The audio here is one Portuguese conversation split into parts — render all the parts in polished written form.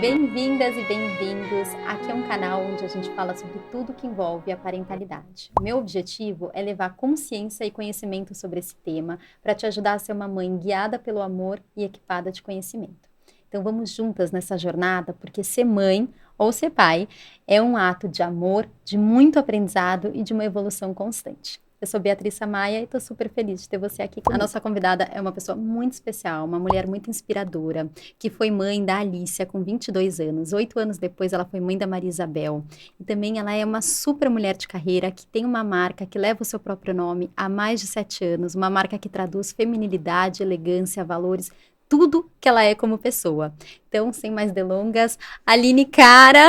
Bem-vindas e bem-vindos! Aqui é um canal onde a gente fala sobre tudo que envolve a parentalidade. Meu objetivo é levar consciência e conhecimento sobre esse tema para te ajudar a ser uma mãe guiada pelo amor e equipada de conhecimento. Então vamos juntas nessa jornada, porque ser mãe ou ser pai é um ato de amor, de muito aprendizado e de uma evolução constante. Eu sou Beatriz Samaia e estou super feliz de ter você aqui comigo. A nossa convidada é uma pessoa muito especial, uma mulher muito inspiradora, que foi mãe da Alícia com 22 anos. 8 anos depois ela foi mãe da Maria Isabel. E também ela é uma super mulher de carreira, que tem uma marca que leva o seu próprio nome há mais de 7 anos, uma marca que traduz feminilidade, elegância, valores, tudo que ela é como pessoa. Então, sem mais delongas, Aline Cara,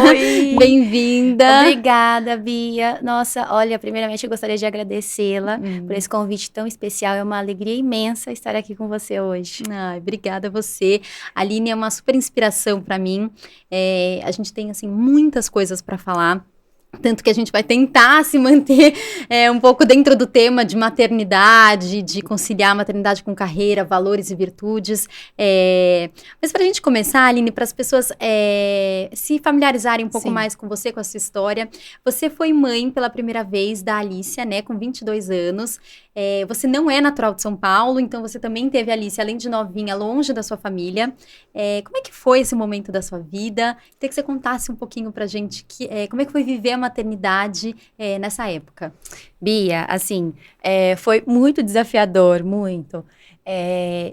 Oi! Bem-vinda! Obrigada, Bia. Nossa, olha, primeiramente eu gostaria de agradecê-la por esse convite tão especial. É uma alegria imensa estar aqui com você hoje. Ai, obrigada a você. A Aline é uma super inspiração para mim. A gente tem, assim, muitas coisas para falar. Tanto que a gente vai tentar se manter um pouco dentro do tema de maternidade, de conciliar maternidade com carreira, valores e virtudes. Mas para a gente começar, Aline, para as pessoas se familiarizarem um pouco mais com você, com a sua história. Você foi mãe pela primeira vez da Alícia, né, com 22 anos. Você não é natural de São Paulo, então você também teve a Alícia, além de novinha, longe da sua família. Como é que foi esse momento da sua vida? Queria que você contasse um pouquinho pra gente como é que foi viver a maternidade nessa época. Bia, assim, foi muito desafiador, muito.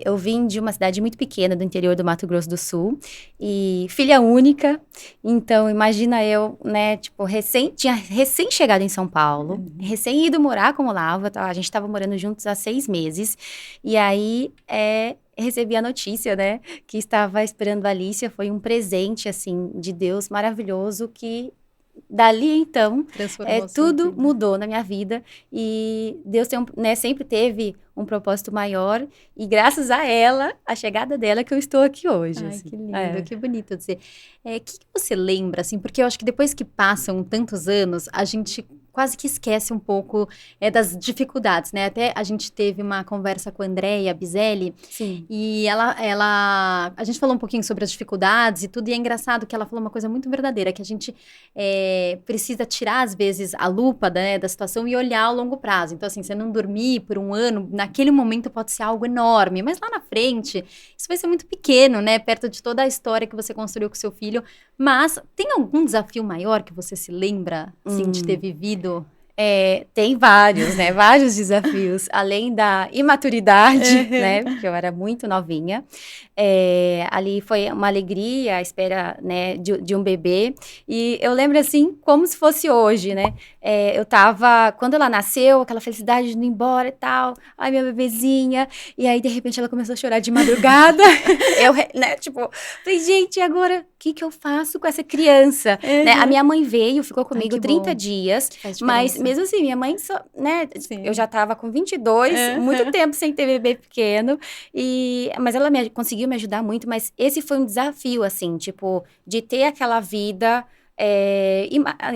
Eu vim de uma cidade muito pequena do interior do Mato Grosso do Sul e filha única, então imagina eu, né, tipo, tinha recém chegado em São Paulo, recém ido morar com o Olavo, a gente estava morando juntos há 6 meses, e aí recebi a notícia, né, que estava esperando a Alícia. Foi um presente, assim, de Deus maravilhoso que dali, então, tudo mudou na minha vida e Deus sempre teve um propósito maior e graças a ela, a chegada dela, que eu estou aqui hoje. Ai, assim. que lindo, que bonito dizer. O que você lembra, assim, porque eu acho que depois que passam tantos anos, a gente quase que esquece um pouco das dificuldades, né? Até a gente teve uma conversa com a Andréia Bizelli. Sim. E a gente falou um pouquinho sobre as dificuldades e tudo, e é engraçado que ela falou uma coisa muito verdadeira, que a gente precisa tirar, às vezes, a lupa da situação e olhar ao longo prazo. Então, assim, você não dormir por um ano, naquele momento pode ser algo enorme, mas lá na frente, isso vai ser muito pequeno, né? Perto de toda a história que você construiu com seu filho. Mas tem algum desafio maior que você se lembra, assim, de ter vivido? Tem vários, né? Vários desafios, além da imaturidade, né? Porque eu era muito novinha. Ali foi uma alegria, a espera, né, de um bebê. E eu lembro, assim, como se fosse hoje, né? Eu tava, quando ela nasceu, aquela felicidade de ir embora e tal. Ai, minha bebezinha. E aí, de repente, ela começou a chorar de madrugada. Eu, né, tipo, falei, gente, e agora? O que eu faço com essa criança? Né? A minha mãe veio, ficou comigo 30 dias. Mas mesmo assim, minha mãe só, né? Sim. Eu já tava com 22, muito tempo sem ter bebê pequeno. Mas ela conseguiu me ajudar muito. Mas esse foi um desafio, assim, tipo, de ter aquela vida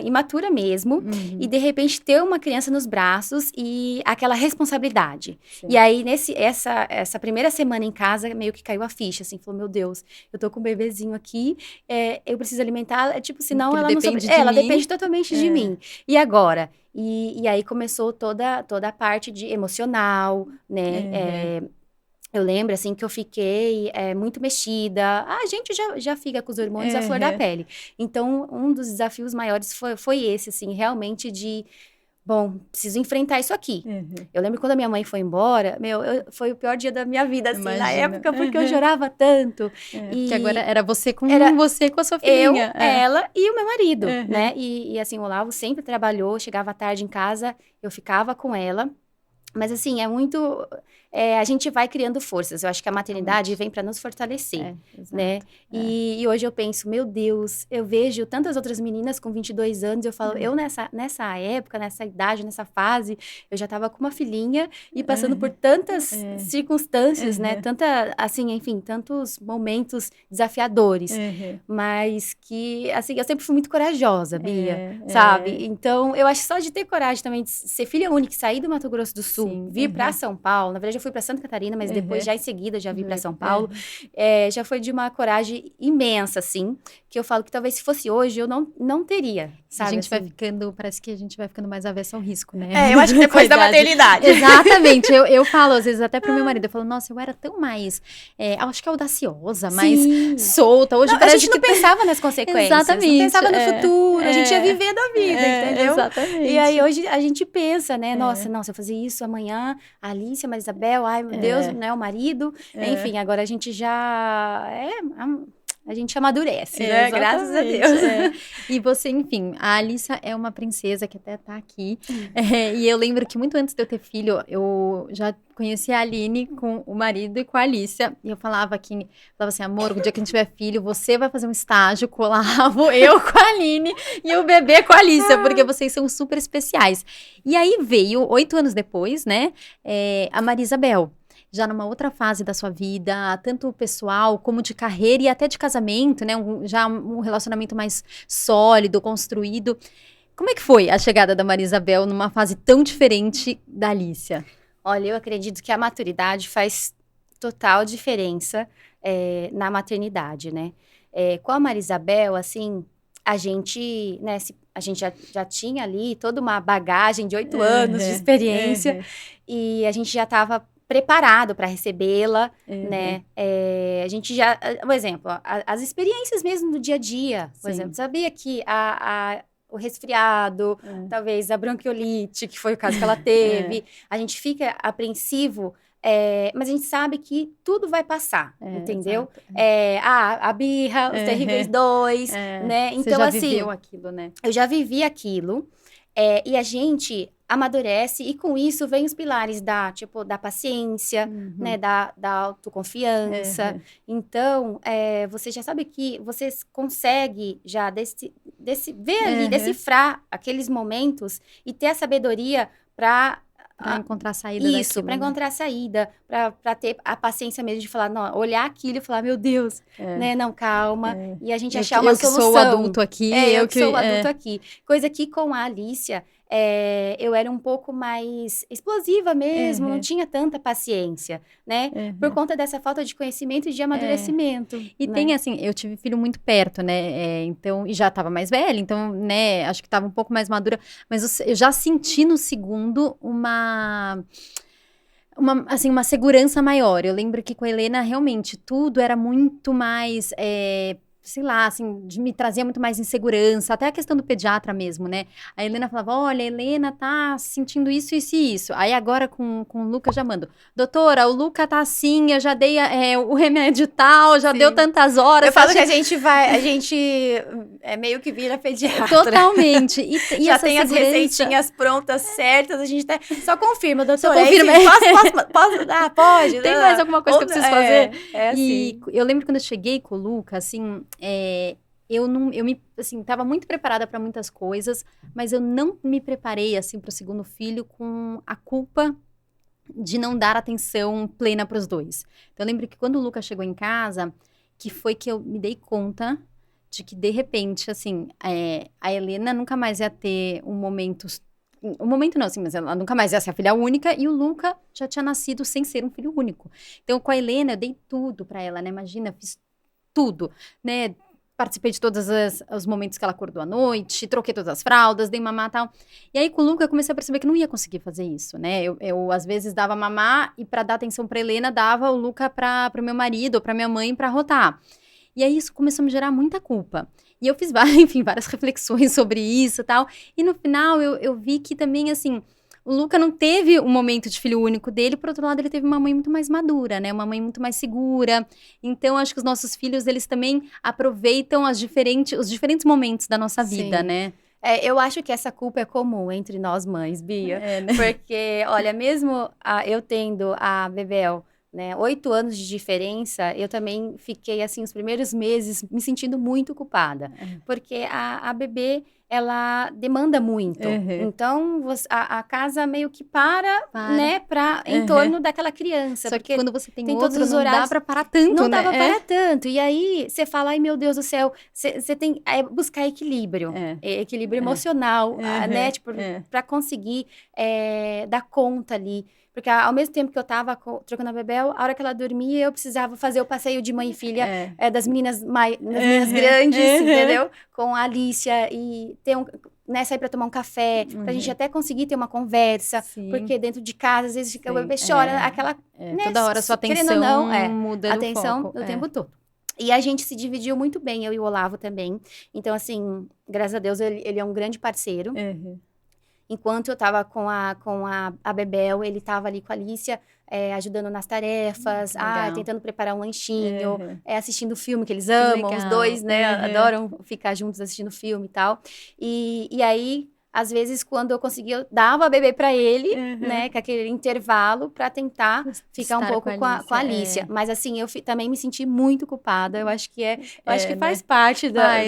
imatura mesmo. E de repente ter uma criança nos braços e aquela responsabilidade. Sim. E aí, essa primeira semana em casa, meio que caiu a ficha, assim, falou, meu Deus, eu tô com um bebezinho aqui, eu preciso alimentar, tipo, senão ela não sobrevive. Ela depende totalmente de mim. E agora? E aí começou toda a parte de emocional, né? Eu lembro, assim, que eu fiquei muito mexida. A gente já fica com os hormônios à flor da pele. Então, um dos desafios maiores foi esse, assim, realmente de... Bom, preciso enfrentar isso aqui. Eu lembro quando a minha mãe foi embora, foi o pior dia da minha vida, assim, na época, porque eu chorava tanto. Porque agora era você com a sua filhinha. Ela e o meu marido, né? E assim, o Olavo sempre trabalhou, chegava tarde em casa, eu ficava com ela. Mas, assim, a gente vai criando forças. Eu acho que a maternidade vem para nos fortalecer, né? E hoje eu penso, meu Deus, eu vejo tantas outras meninas com 22 anos, eu falo, eu nessa época, nessa idade, nessa fase, eu já estava com uma filhinha e passando por tantas circunstâncias, né? Assim, enfim, tantos momentos desafiadores. Mas que, assim, eu sempre fui muito corajosa, Bia, sabe? Então, eu acho que só de ter coragem também de ser filha única e sair do Mato Grosso do Sul, Sul, Sim, vir para São Paulo, na verdade eu fui para Santa Catarina, mas depois já em seguida já vim para São Paulo, já foi de uma coragem imensa, assim, que eu falo que talvez se fosse hoje eu não teria, sabe? A gente vai assim. ficando, parece que a gente vai ficando mais avessa ao risco, né? Eu acho que depois da maternidade. Exatamente, eu falo às vezes até pro meu marido, eu falo, nossa, eu era tão mais, acho que audaciosa, mais solta, hoje não, a gente não pensava nas consequências, exatamente, não pensava no futuro, a gente ia vivendo a vida, entendeu? Exatamente. E aí hoje a gente pensa, né, nossa, não, se eu fazer isso amanhã, a Alice, a Marisabel, ai meu Deus, né, o marido, enfim, agora a gente já a gente amadurece, né? Graças a Deus. E você, enfim, a Alissa é uma princesa que até tá aqui. E eu lembro que muito antes de eu ter filho, eu já conheci a Aline com o marido e com a Alicia. E eu falava assim, amor, o dia que a gente tiver filho, você vai fazer um estágio, colavo, eu com a Aline e o bebê com a Alicia, porque vocês são super especiais. E aí veio, 8 anos depois, né, a Marisabel. Já numa outra fase da sua vida, tanto pessoal como de carreira e até de casamento, né? Já um relacionamento mais sólido, construído. Como é que foi a chegada da Marisabel numa fase tão diferente da Alicia? Olha, eu acredito que a maturidade faz total diferença na maternidade, né? Com a Marisabel, assim, a gente, né, a gente já tinha ali toda uma bagagem de 8 anos de experiência e a gente já estava preparado para recebê-la, né? A gente já, por exemplo, as experiências mesmo do dia a dia, por exemplo, sabia que o resfriado, talvez a bronquiolite, que foi o caso que ela teve, a gente fica apreensivo, mas a gente sabe que tudo vai passar, entendeu? A birra, os terríveis 2, né? Então, você já assim, viveu aquilo, né? Eu já vivi aquilo, e a gente amadurece, e com isso vem os pilares da paciência, né, da autoconfiança. Então, você já sabe que você consegue já ver ali, decifrar aqueles momentos e ter a sabedoria para encontrar saída isso, para encontrar a saída, para ter a paciência mesmo de falar, não, olhar aquilo e falar, meu Deus, né, não, calma, e a gente achar uma solução. Eu que sou o adulto aqui. Eu que sou o adulto aqui. Coisa que com a Alicia, eu era um pouco mais explosiva mesmo, não tinha tanta paciência, né, por conta dessa falta de conhecimento e de amadurecimento. E né? tem assim, eu tive filho muito perto, né, então, e já estava mais velha, então, né, acho que estava um pouco mais madura, mas eu já senti no segundo uma segurança maior. Eu lembro que com a Helena, realmente, tudo era muito mais, sei lá, assim, me trazia muito mais insegurança, até a questão do pediatra mesmo, né? A Helena falava, olha, a Helena tá sentindo isso, isso e isso. Aí agora com o Luca já mando, doutora, o Luca tá assim, eu já dei o remédio tal, já deu tantas horas. Eu falo que a gente meio que vira pediatra. Totalmente. E já tem as receitinhas prontas, certas, a gente só confirma, doutora. Só confirma. Posso dar? Pode. Tem mais alguma coisa que eu preciso fazer? E eu lembro quando eu cheguei com o Luca, assim, tava muito preparada para muitas coisas, mas eu não me preparei, assim, para o segundo filho com a culpa de não dar atenção plena para os dois. Então, eu lembro que quando o Luca chegou em casa, que foi que eu me dei conta de que, de repente, assim, a Helena nunca mais ia ter um momento não, assim, mas ela nunca mais ia ser a filha única, e o Luca já tinha nascido sem ser um filho único. Então, com a Helena, eu dei tudo para ela, né? Imagina, fiz tudo, né? Participei de todos os momentos que ela acordou à noite, troquei todas as fraldas, dei mamar e tal. E aí, com o Luca, eu comecei a perceber que não ia conseguir fazer isso, né? Eu às vezes, dava mamar e, para dar atenção pra Helena, dava o Luca pro meu marido ou pra minha mãe pra rotar. E aí, isso começou a me gerar muita culpa. E eu fiz, várias reflexões sobre isso e tal. E no final, eu vi que também, assim, o Luca não teve um momento de filho único dele, por outro lado, ele teve uma mãe muito mais madura, né? Uma mãe muito mais segura. Então, acho que os nossos filhos, eles também aproveitam os diferentes momentos da nossa vida, né? Eu acho que essa culpa é comum entre nós mães, Bia. Né? Porque, olha, mesmo eu tendo a Bebel, né, 8 anos de diferença, eu também fiquei, assim, os primeiros meses me sentindo muito culpada. Porque a bebê, ela demanda muito. Então, a casa meio que para. Né, em torno daquela criança. Só que quando você tem todos outro, os horários, não dá pra parar tanto, não né? dá pra parar tanto. E aí, você fala, ai meu Deus do céu, você tem buscar equilíbrio. Equilíbrio emocional, né? Tipo, pra conseguir dar conta ali. Porque ao mesmo tempo que eu tava trocando a Bebel, a hora que ela dormia, eu precisava fazer o passeio de mãe e filha das meninas grandes, entendeu? Com a Alicia e ter né, sair pra tomar um café, pra gente até conseguir ter uma conversa. Sim. Porque dentro de casa, às vezes, o bebê chora, aquela... Né, toda hora sua atenção não, muda o atenção foco. O tempo todo. E a gente se dividiu muito bem, eu e o Olavo também. Então, assim, graças a Deus, ele é um grande parceiro. Enquanto eu tava com a Bebel, ele tava ali com a Alicia, ajudando nas tarefas, tentando preparar um lanchinho, assistindo filme, que eles amam, os dois, né, adoram ficar juntos assistindo filme e tal. E aí, às vezes, quando eu conseguia, eu dava a bebê pra ele, né, com aquele intervalo, pra tentar ficar um pouco com a Alicia. Mas, assim, eu também me senti muito culpada. Eu acho que acho que faz parte da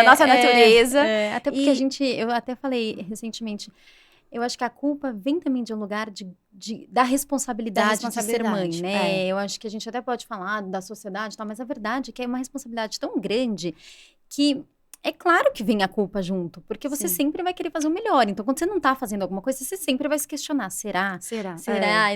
nossa natureza. Até porque eu até falei recentemente, eu acho que a culpa vem também de um lugar da responsabilidade de ser mãe, né? Eu acho que a gente até pode falar da sociedade e tal, mas a verdade é que é uma responsabilidade tão grande que é claro que vem a culpa junto, porque você sempre vai querer fazer o melhor. Então, quando você não tá fazendo alguma coisa, você sempre vai se questionar. Será?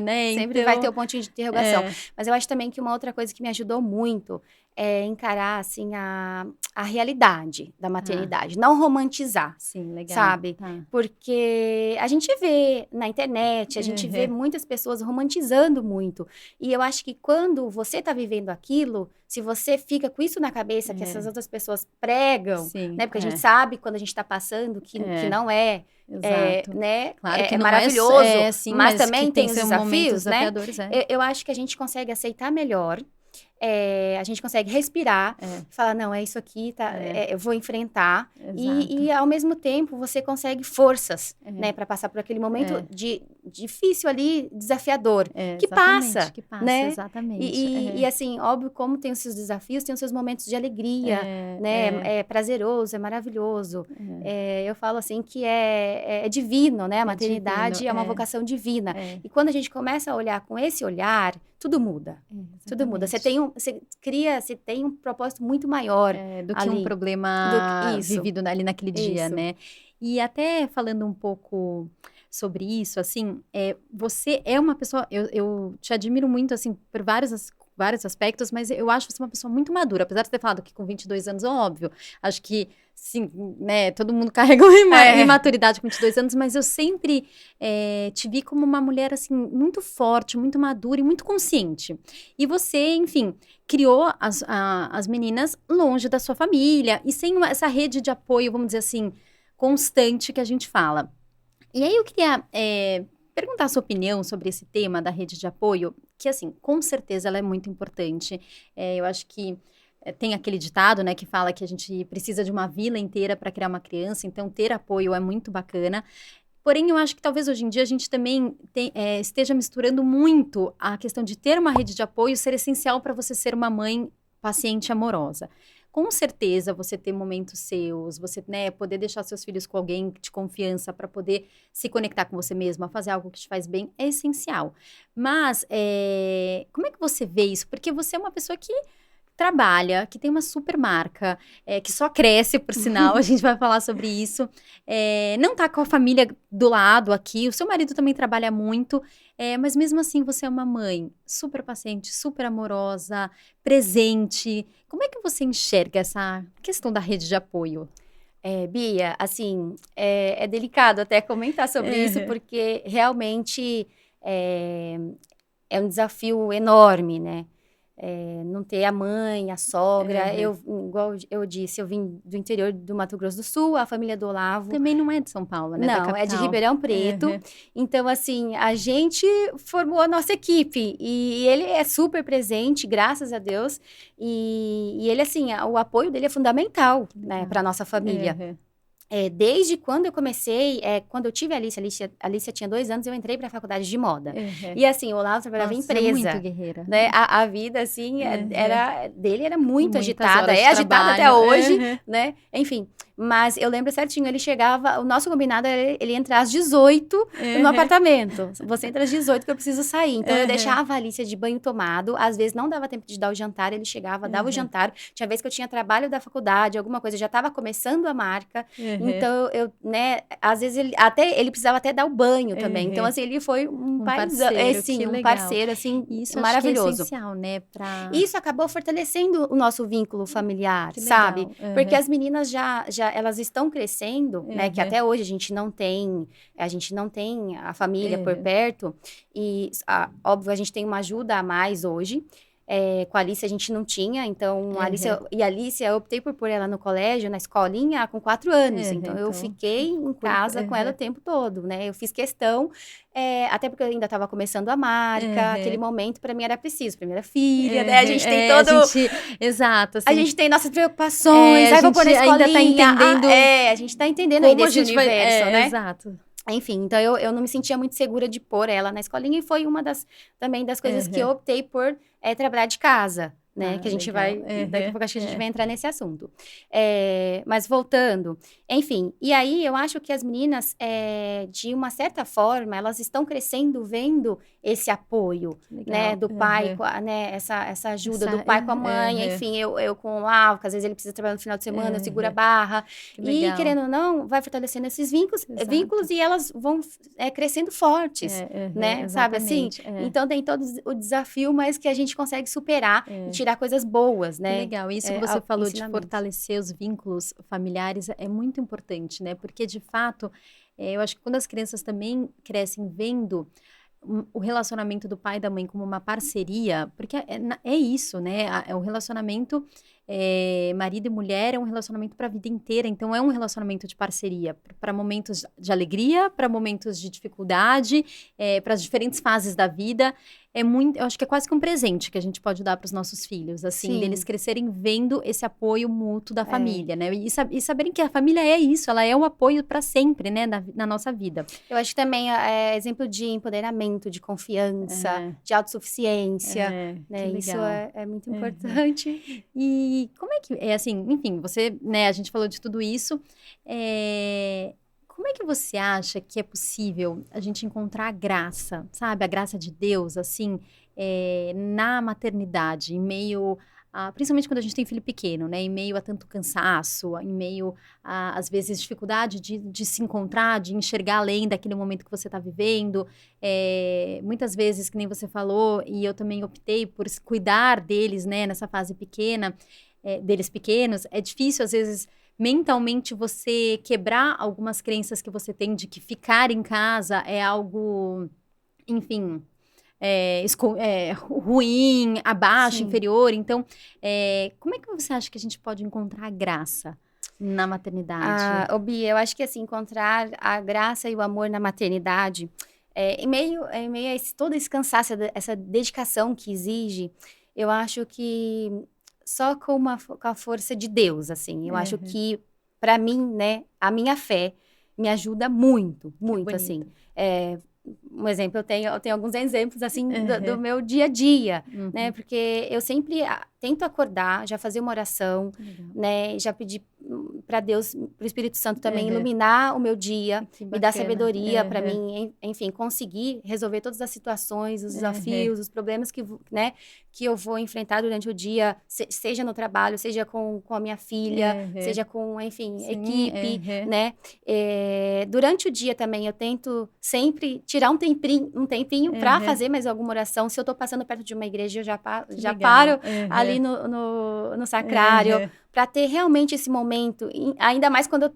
Né? Sempre vai ter o pontinho de interrogação. Mas eu acho também que uma outra coisa que me ajudou muito é encarar, assim, a realidade da maternidade. Não romantizar. Sim, legal. Sabe? Porque a gente vê na internet, a gente vê muitas pessoas romantizando muito. E eu acho que quando você tá vivendo aquilo, se você fica com isso na cabeça, que essas outras pessoas pregam, né? Porque a gente sabe quando a gente tá passando que não é. Exato. Né? Claro que não maravilhoso, sim, mas também tem os desafios, né? Desafiadores, eu acho que a gente consegue aceitar melhor. A gente consegue respirar, falar, não, é isso aqui, eu vou enfrentar. E ao mesmo tempo, você consegue forças, né, para passar por aquele momento difícil ali, desafiador, que passa, né? Exatamente. E assim, óbvio, como tem os seus desafios, tem os seus momentos de alegria, né? É prazeroso, é maravilhoso. Eu falo assim que é divino, né? A maternidade divino, é uma vocação divina. E quando a gente começa a olhar com esse olhar, tudo muda. Tudo muda. Você tem um propósito muito maior do que ali, um problema vivido ali naquele dia, né? E até falando um pouco sobre isso, assim, você é uma pessoa, eu te admiro muito, assim, por vários aspectos, mas eu acho você uma pessoa muito madura, apesar de ter falado que com 22 anos, óbvio, acho que, sim, né, todo mundo carrega uma imaturidade com 22 anos, mas eu sempre te vi como uma mulher, assim, muito forte, muito madura e muito consciente. E você, enfim, criou as meninas longe da sua família e sem essa rede de apoio, vamos dizer assim, constante que a gente fala. E aí eu queria perguntar a sua opinião sobre esse tema da rede de apoio, que, assim, com certeza ela é muito importante. Eu acho que tem aquele ditado, né, que fala que a gente precisa de uma vila inteira para criar uma criança, então ter apoio é muito bacana. Porém, eu acho que talvez hoje em dia a gente também esteja misturando muito a questão de ter uma rede de apoio ser essencial para você ser uma mãe paciente e amorosa. Com certeza, você ter momentos seus, você, né, poder deixar seus filhos com alguém de confiança para poder se conectar com você mesma, fazer algo que te faz bem, é essencial. Mas, como é que você vê isso? Porque você é uma pessoa que trabalha, que tem uma super marca, que só cresce, por sinal, a gente vai falar sobre isso, não tá com a família do lado aqui, o seu marido também trabalha muito, mas mesmo assim você é uma mãe super paciente, super amorosa, presente. Como é que você enxerga essa questão da rede de apoio? Bia, assim, é delicado até comentar sobre isso, porque realmente é um desafio enorme, né? Não ter a mãe, a sogra. Igual eu disse, eu vim do interior do Mato Grosso do Sul, a família do Olavo. Também não é de São Paulo, né? Não, é de Ribeirão Preto. Então, assim, a gente formou a nossa equipe. E ele é super presente, graças a Deus. E ele, assim, o apoio dele é fundamental, né, para nossa família. Desde quando eu comecei, quando eu tive a Alicia tinha 2 anos, eu entrei para a faculdade de moda. Uhum. E assim, o Olavo trabalhava em Nossa, você é muito empresa, guerreira. né? A vida, assim, dele era muito Muitas agitada, horas de é agitada até trabalho. hoje, Uhum. né? Enfim, mas eu lembro certinho, ele chegava, o nosso combinado era ele entrar às 18 no apartamento. Você entra às 18 que eu preciso sair. Então, eu deixava a Alicia de banho tomado, às vezes não dava tempo de dar o jantar, ele chegava, dava o jantar. Tinha vez que eu tinha trabalho da faculdade, alguma coisa, eu já estava começando a marca. Então, né, às vezes ele precisava até dar o banho também. Então, assim, ele foi um paizão, parceiro, sim, que um legal. parceiro, assim, Isso acho que é maravilhoso. essencial, né? E isso acabou fortalecendo o nosso vínculo familiar, Que sabe? legal. Porque as meninas já elas estão crescendo, né? Que até hoje a gente não tem a família por perto. E, óbvio, a gente tem uma ajuda a mais hoje. Com a Alice a gente não tinha, então a Alice eu optei por pôr ela no colégio, na escolinha, com 4 anos. Então eu fiquei em casa com ela o tempo todo, né? Eu fiz questão, até porque eu ainda estava começando a marca, aquele momento para mim era preciso, primeira filha, né? A gente tem todo. Exato. Assim, a gente tem nossas preocupações, aí vou pôr na escolinha. Ainda tá entendendo. A gente tá entendendo aí desse universo, né? Exato. Enfim, então eu não me sentia muito segura de pôr ela na escolinha e foi uma também das coisas que eu optei por trabalhar de casa, né? Que a gente vai, daqui a pouco acho que a gente vai entrar nesse assunto. Mas voltando, enfim, e aí eu acho que as meninas, de uma certa forma, elas estão crescendo vendo esse apoio, né? Do pai, né? Essa ajuda do pai com a mãe, enfim, eu com o Lau, que às vezes ele precisa trabalhar no final de semana, eu seguro a barra. E, querendo ou não, vai fortalecendo esses vínculos e elas vão crescendo fortes, né? Sabe assim? Então tem todo o desafio, mas que a gente consegue superar e tirar coisas boas, né? Que legal. Isso que você falou de fortalecer os vínculos familiares é muito importante, né? Porque, de fato, eu acho que quando as crianças também crescem vendo o relacionamento do pai e da mãe como uma parceria, porque é isso, né? O relacionamento marido e mulher é um relacionamento para a vida inteira, então é um relacionamento de parceria, para momentos de alegria, para momentos de dificuldade, para as diferentes fases da vida. Eu acho que é quase que um presente que a gente pode dar para os nossos filhos, assim, deles crescerem vendo esse apoio mútuo da família, né? E saberem que a família é isso, ela é um apoio para sempre, né, na nossa vida. Eu acho que também é exemplo de empoderamento, de confiança, de autossuficiência, né? Isso é muito importante. E como é que, assim, enfim, você, né, a gente falou de tudo isso, como é que você acha que é possível a gente encontrar a graça, sabe? A graça de Deus, assim, na maternidade, em meio principalmente quando a gente tem filho pequeno, né? Em meio a tanto cansaço, em meio a, às vezes, dificuldade de se encontrar, de enxergar além daquele momento que você está vivendo. Muitas vezes, que nem você falou, e eu também optei por cuidar deles, né? Nessa fase pequena, deles pequenos, é difícil, às vezes, mentalmente você quebrar algumas crenças que você tem de que ficar em casa é algo, enfim, ruim, abaixo, inferior. Então, como é que você acha que a gente pode encontrar a graça na maternidade? Bia, eu acho que assim, encontrar a graça e o amor na maternidade, em meio a todo esse cansaço, essa dedicação que exige, eu acho que só com a força de Deus, assim. Eu acho que, para mim, né, a minha fé me ajuda muito, muito, assim. Um exemplo, eu tenho alguns exemplos, assim, do meu dia a dia, né? Porque eu sempre tento acordar, já fazer uma oração, né? Já pedir para Deus, para o Espírito Santo também iluminar o meu dia, me dar sabedoria para mim, enfim, conseguir resolver todas as situações, os desafios, os problemas que eu vou enfrentar durante o dia, seja no trabalho, seja com a minha filha, seja com, enfim, equipe, né? Durante o dia também eu tento sempre tirar um tempinho para fazer mais alguma oração. Se eu tô passando perto de uma igreja, eu já paro ali no sacrário, para ter realmente esse momento, ainda mais quando eu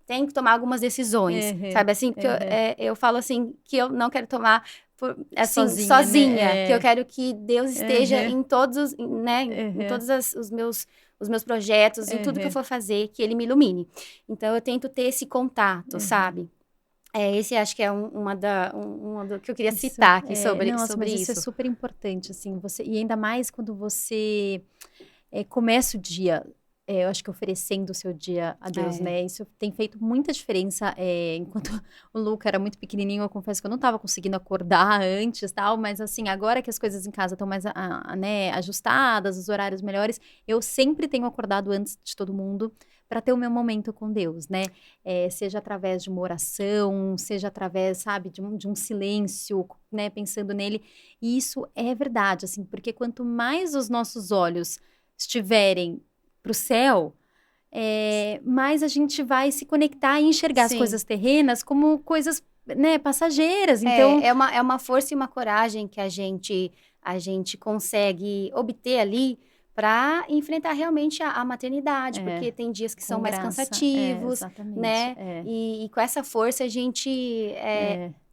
tenho que tomar algumas decisões, sabe assim? Porque eu falo assim, que eu não quero tomar assim, sozinha, né? Que eu quero que Deus esteja em todos, né? Em todos os meus projetos, em tudo que eu for fazer, que Ele me ilumine. Então, eu tento ter esse contato, sabe? Esse acho que é uma do que eu queria citar aqui sobre mas isso. Isso é super importante, assim, e ainda mais quando você começa o dia eu acho que oferecendo o seu dia a Deus, né? Isso tem feito muita diferença. Enquanto o Luca era muito pequenininho, eu confesso que eu não estava conseguindo acordar antes, tal. Mas assim, agora que as coisas em casa estão mais, né, ajustadas, os horários melhores, eu sempre tenho acordado antes de todo mundo para ter o meu momento com Deus, né? Seja através de uma oração, seja através, sabe, de um silêncio, né? Pensando nele. E isso é verdade, assim, porque quanto mais os nossos olhos estiverem para o céu, mais a gente vai se conectar e enxergar as coisas terrenas como coisas, né, passageiras. Então, é uma força e uma coragem que a gente consegue obter ali para enfrentar realmente a maternidade, porque tem dias que são mais cansativos, né? E com essa força a gente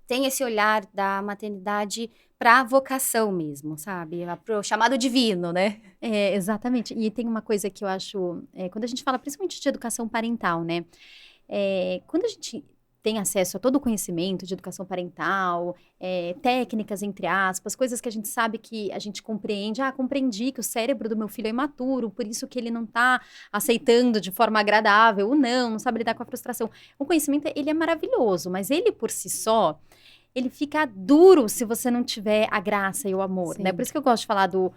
tem esse olhar da maternidade para a vocação mesmo, sabe? Para o chamado divino, né? Exatamente. E tem uma coisa que eu acho, quando a gente fala principalmente de educação parental, né? Quando a gente tem acesso a todo o conhecimento de educação parental, técnicas, entre aspas, coisas que a gente sabe que a gente compreende. Compreendi que o cérebro do meu filho é imaturo, por isso que ele não tá aceitando de forma agradável, ou não sabe lidar com a frustração. O conhecimento, ele é maravilhoso, mas ele por si só, ele fica duro se você não tiver a graça e o amor, né? Por isso que eu gosto de falar do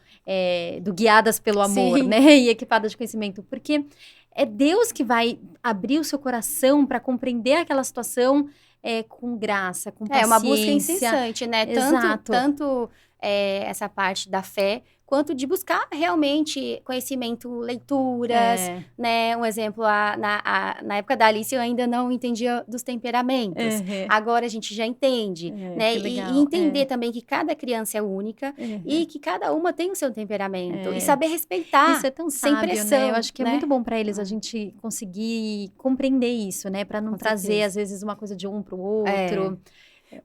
guiadas pelo amor, né? E equipadas de conhecimento, porque é Deus que vai abrir o seu coração para compreender aquela situação com graça, com paciência. É uma busca incessante, né? Tanto essa parte da fé, quanto de buscar realmente conhecimento, leituras, né? Um exemplo, na época da Alice eu ainda não entendia dos temperamentos. Agora a gente já entende, né? E entender também que cada criança é única e que cada uma tem o seu temperamento. E saber respeitar. Isso é tão sábio, sem pressão, né? Eu acho que né? é muito bom para eles a gente conseguir compreender isso, né? Para não trazer, às vezes, uma coisa de um para o outro.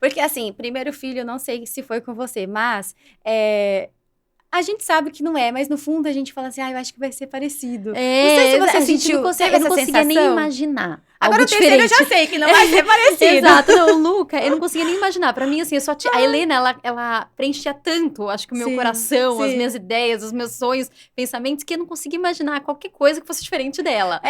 Porque, assim, primeiro filho, não sei se foi com você, mas a gente sabe que não é, mas no fundo a gente fala assim, eu acho que vai ser parecido. Não sei se você sentiu, eu não conseguia nem imaginar. Agora o terceiro eu já sei que não vai ser parecido. Exato, não, o Luca, eu não conseguia nem imaginar. Pra mim, assim, a Helena, ela preenchia tanto, acho que o meu coração, as minhas ideias, os meus sonhos, pensamentos, que eu não conseguia imaginar qualquer coisa que fosse diferente dela.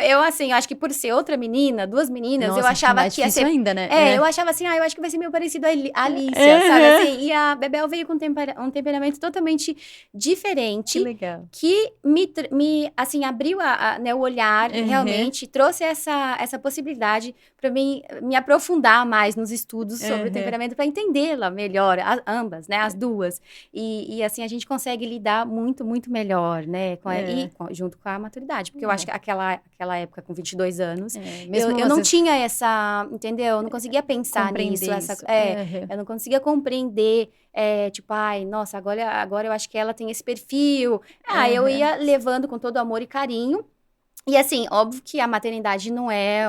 Eu assim, eu acho que por ser outra menina, duas meninas, nossa, eu achava que ia ser... ainda, né? Eu achava assim, eu acho que vai ser meio parecido a Alicia, sabe? Assim, e a Bebel veio com um temperamento totalmente diferente. Que legal. Que me assim, abriu né, o olhar, realmente, trouxe essa possibilidade para mim me aprofundar mais nos estudos sobre o temperamento, para entendê-la melhor, ambas, né, as duas. E assim, a gente consegue lidar muito, muito melhor, né, junto com a maturidade. Porque eu acho que aquela época, com 22 anos, eu não tinha essa, entendeu? Eu não conseguia pensar nisso. Eu não conseguia compreender, tipo, nossa, agora eu acho que ela tem esse perfil. Eu ia levando com todo amor e carinho. E assim, óbvio que a maternidade não é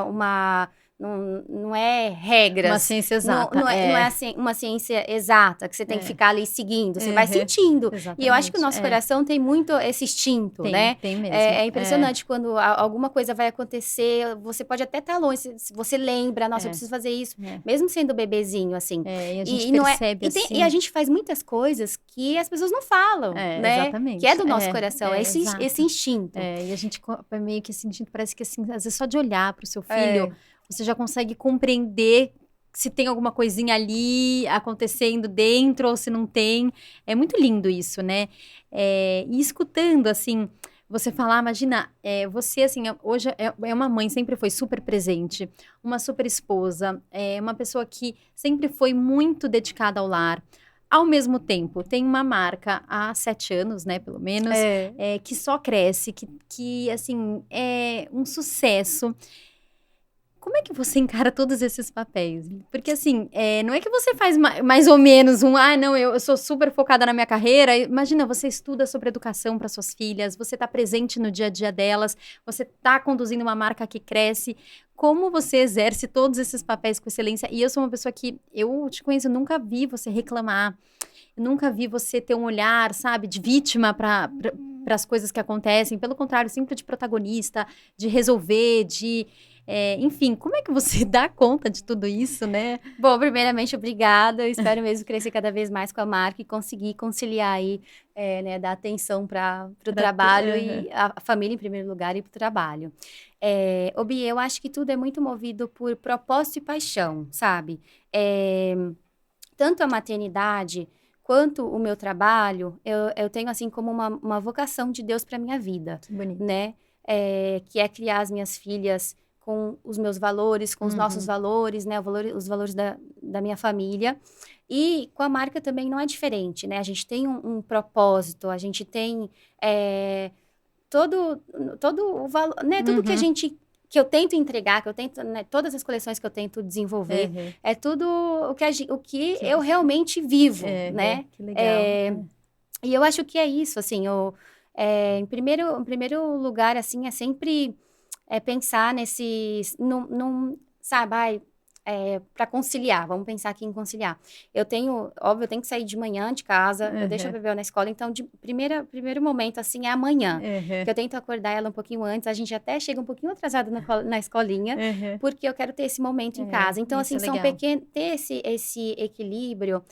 não é regras. Uma ciência exata. Não é assim, uma ciência exata, que você tem que ficar ali seguindo. Você vai sentindo. Exatamente. E eu acho que o nosso coração tem muito esse instinto, né? Tem mesmo. É impressionante quando alguma coisa vai acontecer, você pode até estar longe, se você lembra, nossa, eu preciso fazer isso. Mesmo sendo bebezinho, assim. E a gente percebe assim. E a gente faz muitas coisas que as pessoas não falam, né? Exatamente. Que é do nosso coração, esse instinto. E a gente, meio que esse instinto, parece que assim, às vezes só de olhar para o seu filho... Você já consegue compreender se tem alguma coisinha ali acontecendo dentro ou se não tem. É muito lindo isso, né? E escutando, assim, você falar, imagina, você, assim, hoje é uma mãe, sempre foi super presente, uma super esposa, uma pessoa que sempre foi muito dedicada ao lar. Ao mesmo tempo, tem uma marca há 7 anos, né, pelo menos, que só cresce, que assim, é um sucesso. Como é que você encara todos esses papéis? Porque, assim, não é que você faz mais ou menos eu sou super focada na minha carreira. Imagina, você estuda sobre educação para suas filhas, você está presente no dia a dia delas, você está conduzindo uma marca que cresce. Como você exerce todos esses papéis com excelência? E eu sou uma pessoa que, eu te conheço, eu nunca vi você reclamar, eu nunca vi você ter um olhar, sabe, de vítima para as coisas que acontecem. Pelo contrário, sempre de protagonista, de resolver, de... Enfim, como é que você dá conta de tudo isso, né? Bom, primeiramente, obrigada. Eu espero mesmo crescer cada vez mais com a marca e conseguir conciliar aí, né, dar atenção para o trabalho e a família em primeiro lugar e para o trabalho. Obi, eu acho que tudo é muito movido por propósito e paixão, sabe? Tanto a maternidade quanto o meu trabalho, eu tenho assim como uma vocação de Deus para minha vida, Que bonito. né? Que é criar as minhas filhas com os meus valores, com os nossos valores, né? Os valores da minha família. E com a marca também não é diferente, né? A gente tem um propósito, a gente tem todo o valor, né? Tudo que eu tento entregar, né, todas as coleções que eu tento desenvolver, é tudo o que eu realmente vivo, né? Que legal. E eu acho que é isso, assim, em primeiro lugar, assim, é sempre pensar sabe, para conciliar, vamos pensar aqui em conciliar. Óbvio, eu tenho que sair de manhã de casa, eu deixo a bebê na escola, então, primeiro momento, assim, é amanhã, que eu tento acordar ela um pouquinho antes, a gente até chega um pouquinho atrasado na escolinha, porque eu quero ter esse momento em casa. Então, assim, ter esse equilíbrio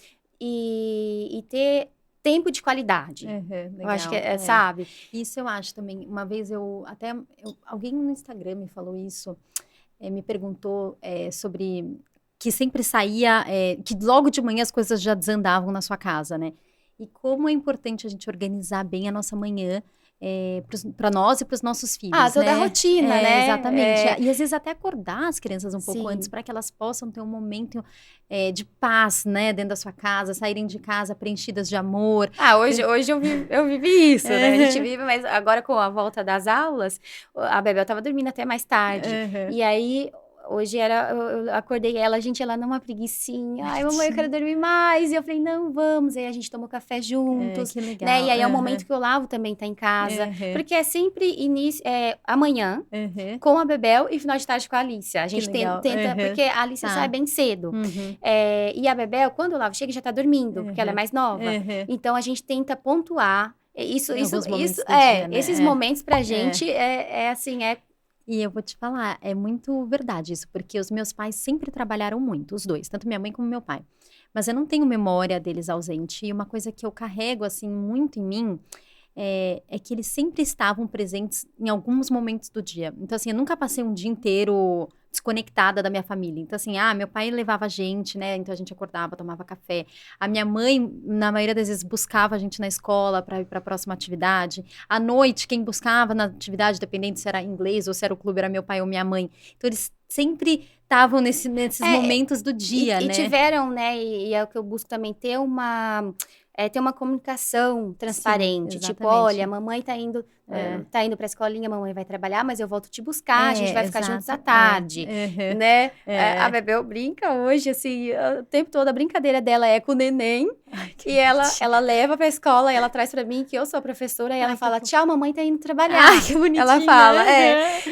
e ter tempo de qualidade. Eu acho que sabe? Isso eu acho também. Uma vez alguém no Instagram me falou isso, me perguntou sobre que sempre saía, que logo de manhã as coisas já desandavam na sua casa, né? E como é importante a gente organizar bem a nossa manhã para nós e para os nossos filhos, toda né? a rotina, né? Exatamente. E às vezes até acordar as crianças um pouco antes para que elas possam ter um momento de paz, né? Dentro da sua casa, saírem de casa preenchidas de amor. Hoje eu vivi isso, né? A gente vive, mas agora com a volta das aulas, a Bebel estava dormindo até mais tarde. E aí, hoje eu acordei ela, gente, ela numa preguicinha. Ai, mamãe, eu quero dormir mais. E eu falei, não, vamos. Aí a gente tomou café juntos. Que legal. Né? E aí é o momento que o Olavo também tá em casa. Porque é sempre amanhã com a Bebel e final de tarde com a Alicia. A gente tenta, porque a Alicia sai bem cedo. E a Bebel, quando o Olavo chega, já tá dormindo, porque ela é mais nova. Então a gente tenta pontuar. Esses momentos pra gente assim, E eu vou te falar, é muito verdade isso, porque os meus pais sempre trabalharam muito, os dois, tanto minha mãe como meu pai. Mas eu não tenho memória deles ausente, e uma coisa que eu carrego, assim, muito em mim, é que eles sempre estavam presentes em alguns momentos do dia. Então, assim, eu nunca passei um dia inteiro desconectada da minha família. Então, assim, meu pai levava a gente, né? Então, a gente acordava, tomava café. A minha mãe, na maioria das vezes, buscava a gente na escola para ir para a próxima atividade. À noite, quem buscava na atividade, dependendo se era inglês ou se era o clube, era meu pai ou minha mãe. Então, eles sempre estavam nesses momentos do dia, né? E tiveram, né? E é o que eu busco também, ter uma comunicação transparente. Sim, tipo, olha, a mamãe tá indo pra escolinha, a mamãe vai trabalhar, mas eu volto te buscar, a gente vai ficar juntos à tarde, né? A Bebel brinca hoje, assim, o tempo todo, a brincadeira dela é com o neném, e ela leva pra escola, e ela traz pra mim, que eu sou a professora, e ela fala, tchau, mamãe tá indo trabalhar. Ai, que bonitinha. Ela fala,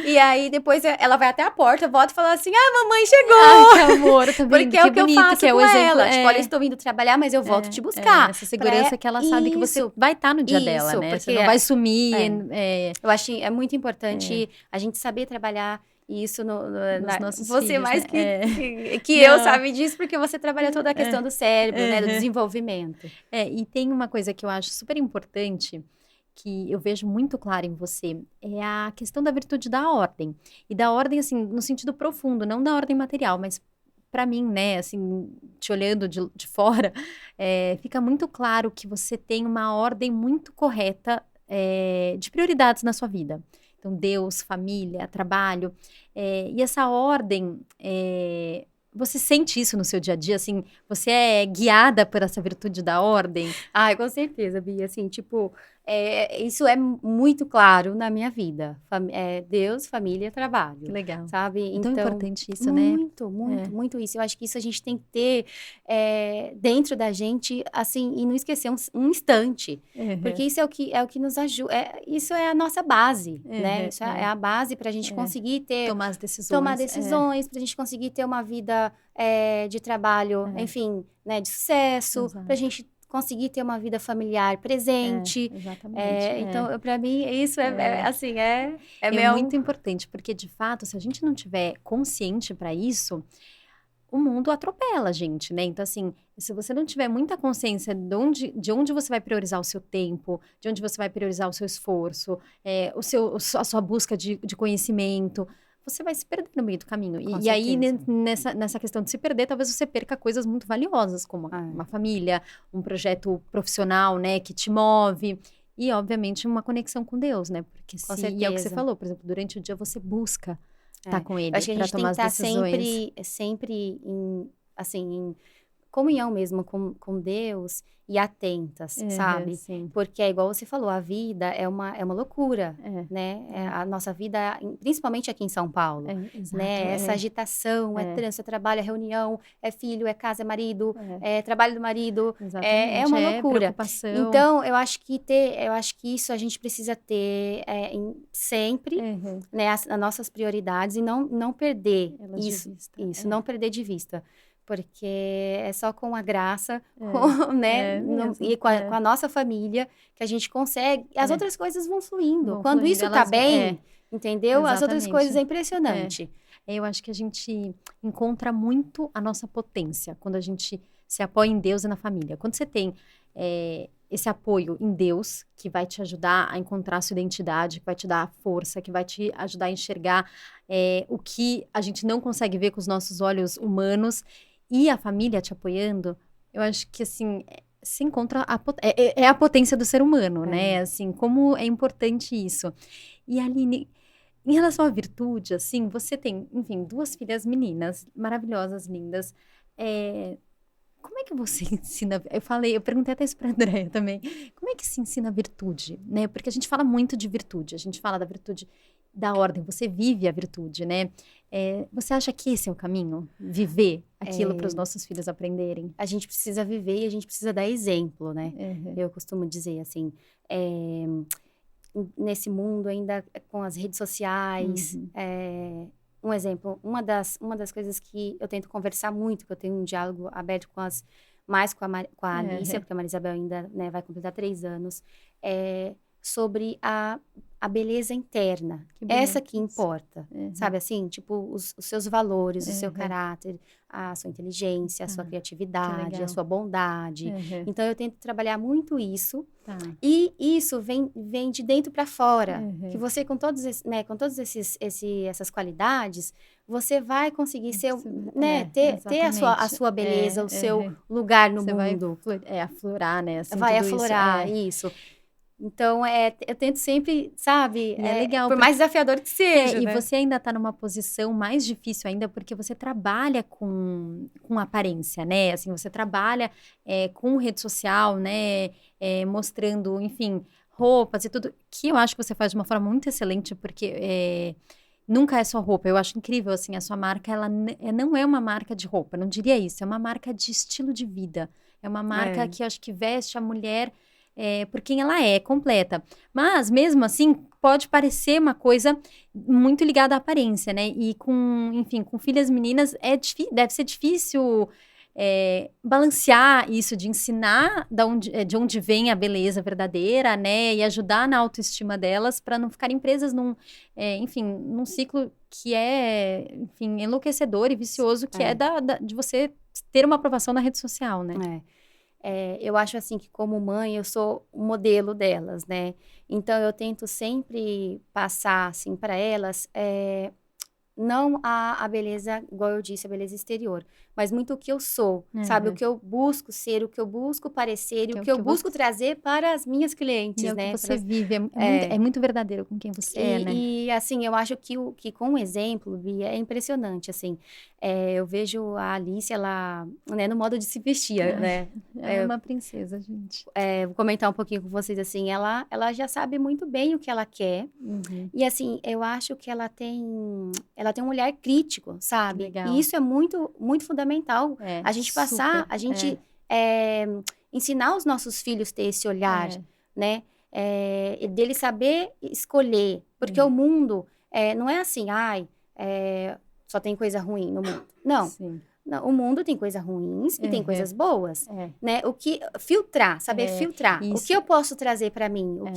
E aí, depois, ela vai até a porta, volta e fala assim, mamãe chegou! Ai, que amor, tá vendo? Porque é o que eu faço com ela. Tipo, olha, eu estou indo trabalhar, mas eu volto te buscar. Essa segurança que ela sabe que você vai estar no dia dela, né? Você não vai sumir. Eu acho que é muito importante a gente saber trabalhar isso nos nossos você filhos, mais né? que eu sabe disso, porque você trabalha toda a questão do cérebro, né? Do desenvolvimento. E tem uma coisa que eu acho super importante, que eu vejo muito claro em você, é a questão da virtude da ordem. E da ordem, assim, no sentido profundo, não da ordem material, mas para mim, né, assim, te olhando de fora, fica muito claro que você tem uma ordem muito correta de prioridades na sua vida. Então, Deus, família, trabalho. E essa ordem, você sente isso no seu dia a dia? Assim, você é guiada por essa virtude da ordem? Com certeza, Bia. Assim, tipo, isso é muito claro na minha vida. Deus, família, trabalho. Que legal. Sabe? Então, é importante isso, muito, né? Muito isso. Eu acho que isso a gente tem que ter dentro da gente, assim, e não esquecer um instante. Porque isso é o que nos ajuda. Isso é a nossa base, né? Isso é a base pra gente conseguir tomar decisões. Tomar decisões, pra gente conseguir ter uma vida de trabalho, enfim, né? De sucesso, pra gente conseguir ter uma vida familiar presente. Exatamente. Então, para mim, isso assim, é muito importante, porque de fato, se a gente não tiver consciente para isso, o mundo atropela a gente, né? Então, assim, se você não tiver muita consciência de onde você vai priorizar o seu tempo, de onde você vai priorizar o seu esforço, a sua busca de conhecimento, você vai se perder no meio do caminho. Com E aí, certeza. nessa questão de se perder, talvez você perca coisas muito valiosas, como uma família, um projeto profissional, né, que te move. E, obviamente, uma conexão com Deus, né? Porque Com e é o que você certeza. falou, por exemplo, durante o dia você busca estar com ele Eu acho que a para gente tem tomar que as estar decisões. sempre em comunhão mesmo com Deus e atentas, sabe? Sim. Porque é igual você falou, a vida é uma loucura, né? A nossa vida, principalmente aqui em São Paulo, Exato, né? Essa agitação, trânsito, trabalho, reunião, filho, casa, marido, trabalho do marido, é uma loucura. Preocupação. Então, eu acho que isso a gente precisa ter sempre, né? As nossas prioridades e não perder isso, não perder de vista. Porque é só com a graça, né? E com a nossa família que a gente consegue. As outras coisas vão fluindo. Quando isso tá bem, entendeu? Exatamente. As outras coisas é impressionante. Eu acho que a gente encontra muito a nossa potência quando a gente se apoia em Deus e na família. Quando você tem esse apoio em Deus, que vai te ajudar a encontrar a sua identidade, que vai te dar a força, que vai te ajudar a enxergar o que a gente não consegue ver com os nossos olhos humanos, e a família te apoiando, eu acho que, assim, se encontra a potência do ser humano, né? Assim, como é importante isso. E, Aline, em relação à virtude, assim, você tem, enfim, 2 filhas meninas, maravilhosas, lindas. Como é que você ensina? Eu perguntei até isso pra Andréia também. Como é que se ensina a virtude, né? Porque a gente fala muito de virtude, a gente fala da virtude da ordem, você vive a virtude, né? Você acha que esse é o caminho? Viver aquilo para os nossos filhos aprenderem? A gente precisa viver e a gente precisa dar exemplo, né? Eu costumo dizer assim, nesse mundo ainda com as redes sociais, um exemplo, uma das coisas que eu tento conversar muito, que eu tenho um diálogo aberto mais com a Alicia, porque a Maria Isabel ainda, né, vai completar 3 anos, sobre a beleza interna. Essa que importa, sabe assim? Tipo, os seus valores, o seu caráter, a sua inteligência, a sua criatividade, a sua bondade. Então, eu tento trabalhar muito isso. E isso vem de dentro para fora. Que você, com todas essas qualidades, você vai conseguir ser, né, ter a sua beleza, o seu lugar no mundo. Vai aflorar, né? Assim, vai aflorar, isso. Então, eu tento sempre, sabe? E é legal. Por mais desafiador que seja, e né? você ainda está numa posição mais difícil ainda, porque você trabalha com aparência, né? Assim, você trabalha com rede social, né? Mostrando, enfim, roupas e tudo, que eu acho que você faz de uma forma muito excelente, porque nunca é só roupa. Eu acho incrível, assim, a sua marca, ela não é uma marca de roupa, não diria isso. É uma marca de estilo de vida. É uma marca que eu acho que veste a mulher por quem ela é, completa. Mas, mesmo assim, pode parecer uma coisa muito ligada à aparência, né? E enfim, com filhas meninas, deve ser difícil balancear isso, de ensinar de onde vem a beleza verdadeira, né? E ajudar na autoestima delas para não ficarem presas num ciclo que enfim, enlouquecedor e vicioso, que de você ter uma aprovação na rede social, né? Eu acho assim que, como mãe, eu sou o modelo delas, né? Então, eu tento sempre passar, assim, para elas, não a beleza, igual eu disse, a beleza exterior, mas muito o que eu sou, sabe? O que eu busco ser, o que eu busco parecer e o que eu busco trazer para as minhas clientes, né? O que você vive, é muito verdadeiro com quem você é, né? E, assim, eu acho que com o exemplo, Bia, é impressionante, assim. Eu vejo a Alice, ela, né, no modo de se vestir, né? É uma princesa, gente. Vou comentar um pouquinho com vocês, assim, ela já sabe muito bem o que ela quer. E, assim, eu acho que ela tem um olhar crítico, sabe? Legal. E isso é muito, muito fundamental. A gente passar, a gente ensinar os nossos filhos a ter esse olhar, né? Dele saber escolher. Porque o mundo não é assim, só tem coisa ruim no mundo. Não. Sim. não, o mundo tem coisas ruins e tem coisas boas, É. né? O que filtrar, saber filtrar. Isso. O que eu posso trazer para mim? O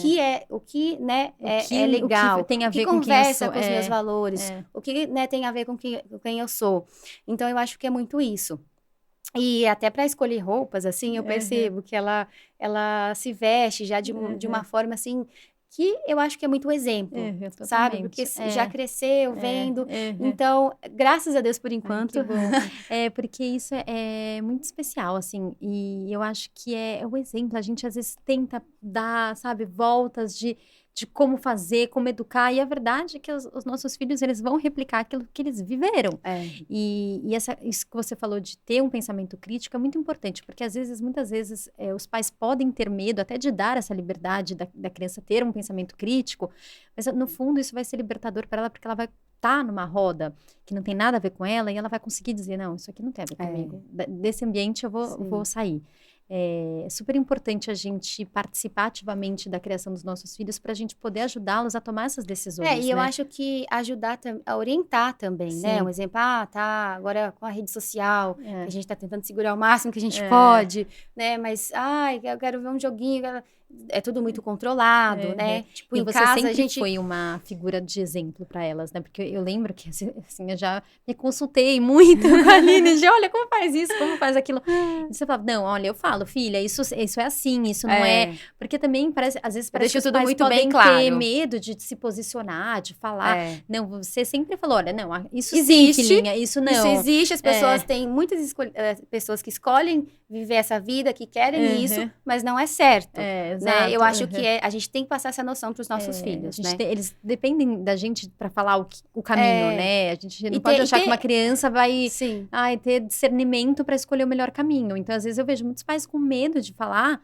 que, né, é O legal? que tem a O que ver com quem eu conversa sou. com os meus valores? É. O que, né, tem a ver com quem eu sou? Então, eu acho que é muito isso. E até para escolher roupas, assim, eu percebo que ela se veste já de uma forma, assim, que eu acho que é muito exemplo, sabe? Porque já cresceu vendo. Então, graças a Deus por enquanto. Ai, que bom. Porque isso é muito especial, assim, e eu acho que é o exemplo. A gente às vezes tenta dar, sabe, voltas de como fazer, como educar, e a verdade é que os nossos filhos, eles vão replicar aquilo que eles viveram. E isso que você falou de ter um pensamento crítico é muito importante, porque muitas vezes, os pais podem ter medo até de dar essa liberdade da criança ter um pensamento crítico, mas no fundo isso vai ser libertador para ela, porque ela vai estar numa roda que não tem nada a ver com ela, e ela vai conseguir dizer, não, isso aqui não tem a ver comigo. Desse ambiente eu vou sair. É super importante a gente participar ativamente da criação dos nossos filhos para a gente poder ajudá-los a tomar essas decisões, e eu acho que ajudar a orientar também, né? Um exemplo, tá, agora com a rede social, que a gente tá tentando segurar o máximo que a gente pode, né? Mas, eu quero ver um joguinho, é tudo muito controlado, né? Tipo, e em você casa sempre a gente foi uma figura de exemplo para elas, né? Porque eu lembro que, assim, eu já me consultei muito com a Aline, de olha, como faz isso, como faz aquilo. E você fala, não, olha, eu falo, filha, isso é assim, isso não é... Porque também, às vezes, parece que os tudo pais muito podem bem claro. ter medo de se posicionar, de falar. Não, você sempre falou, olha, não, isso existe, sim, filhinha, isso não. Isso existe, as pessoas têm muitas pessoas que escolhem viver essa vida, que querem isso, mas não é certo. Né? Eu acho que a gente tem que passar essa noção para os nossos filhos, né? Eles dependem da gente para falar o caminho, né? A gente não pode achar que uma criança vai ter discernimento para escolher o melhor caminho. Então, às vezes, eu vejo muitos pais com medo de falar,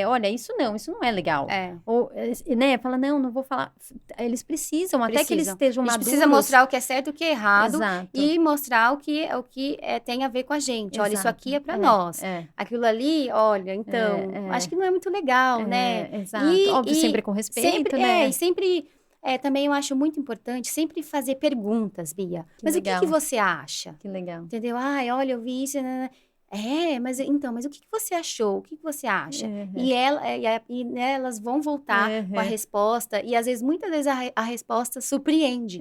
olha, isso não é legal. Ou, né, fala, não vou falar. Eles precisam, até que eles estejam maduros. A gente precisa mostrar o que é certo e o que é errado. Exato. E mostrar o que tem a ver com a gente. Olha, isso aqui é para nós. Aquilo ali, olha, então, acho que não é muito legal, né? Exato. Óbvio, sempre com respeito, né? E sempre... também eu acho muito importante sempre fazer perguntas, Bia. Mas o que você acha? Que legal. Entendeu? Olha, eu vi isso... mas o que você achou? O que você acha? E elas vão voltar com a resposta, e às vezes, muitas vezes, a resposta surpreende.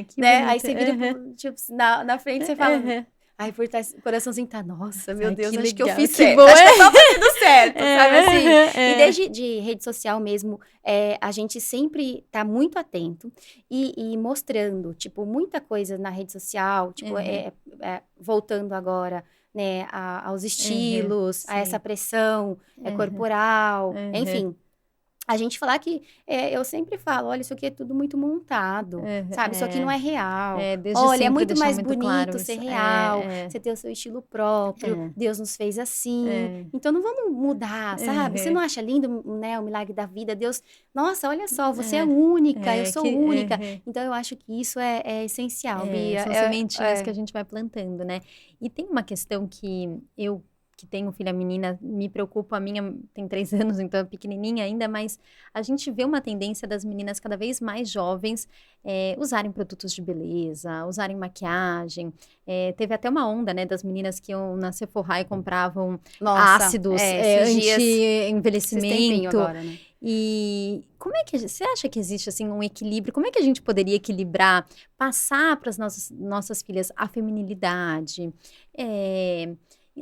Que né? bonito. Aí você vira, tipo, na frente você fala... Aí por trás, o coraçãozinho tá, nossa, meu Deus, acho que eu fiz certo. Bom, acho que eu tô fazendo certo, sabe assim? E desde de rede social mesmo, a gente sempre tá muito atento e mostrando, tipo, muita coisa na rede social, tipo, voltando agora, né, aos estilos, a essa pressão corporal, enfim. A gente falar que, eu sempre falo, olha, isso aqui é tudo muito montado, sabe? Isso aqui não é real. Olha, é muito mais bonito claro ser real, você ter o seu estilo próprio, Deus nos fez assim. Então, não vamos mudar, sabe? Você não acha lindo, né, o milagre da vida? Deus, nossa, olha só, você é única, eu sou única. Então, eu acho que isso é essencial, Bia. São sementinhas que a gente vai plantando, né? E tem uma questão que eu, que tenho filha menina, me preocupa, a minha tem 3 anos, então é pequenininha ainda, mas a gente vê uma tendência das meninas cada vez mais jovens usarem produtos de beleza, usarem maquiagem. Teve até uma onda, né, das meninas que iam na Sephora e compravam ácidos anti-envelhecimento. Agora, né? E como é que você acha que existe assim um equilíbrio? Como é que a gente poderia equilibrar, passar para as nossas filhas a feminilidade,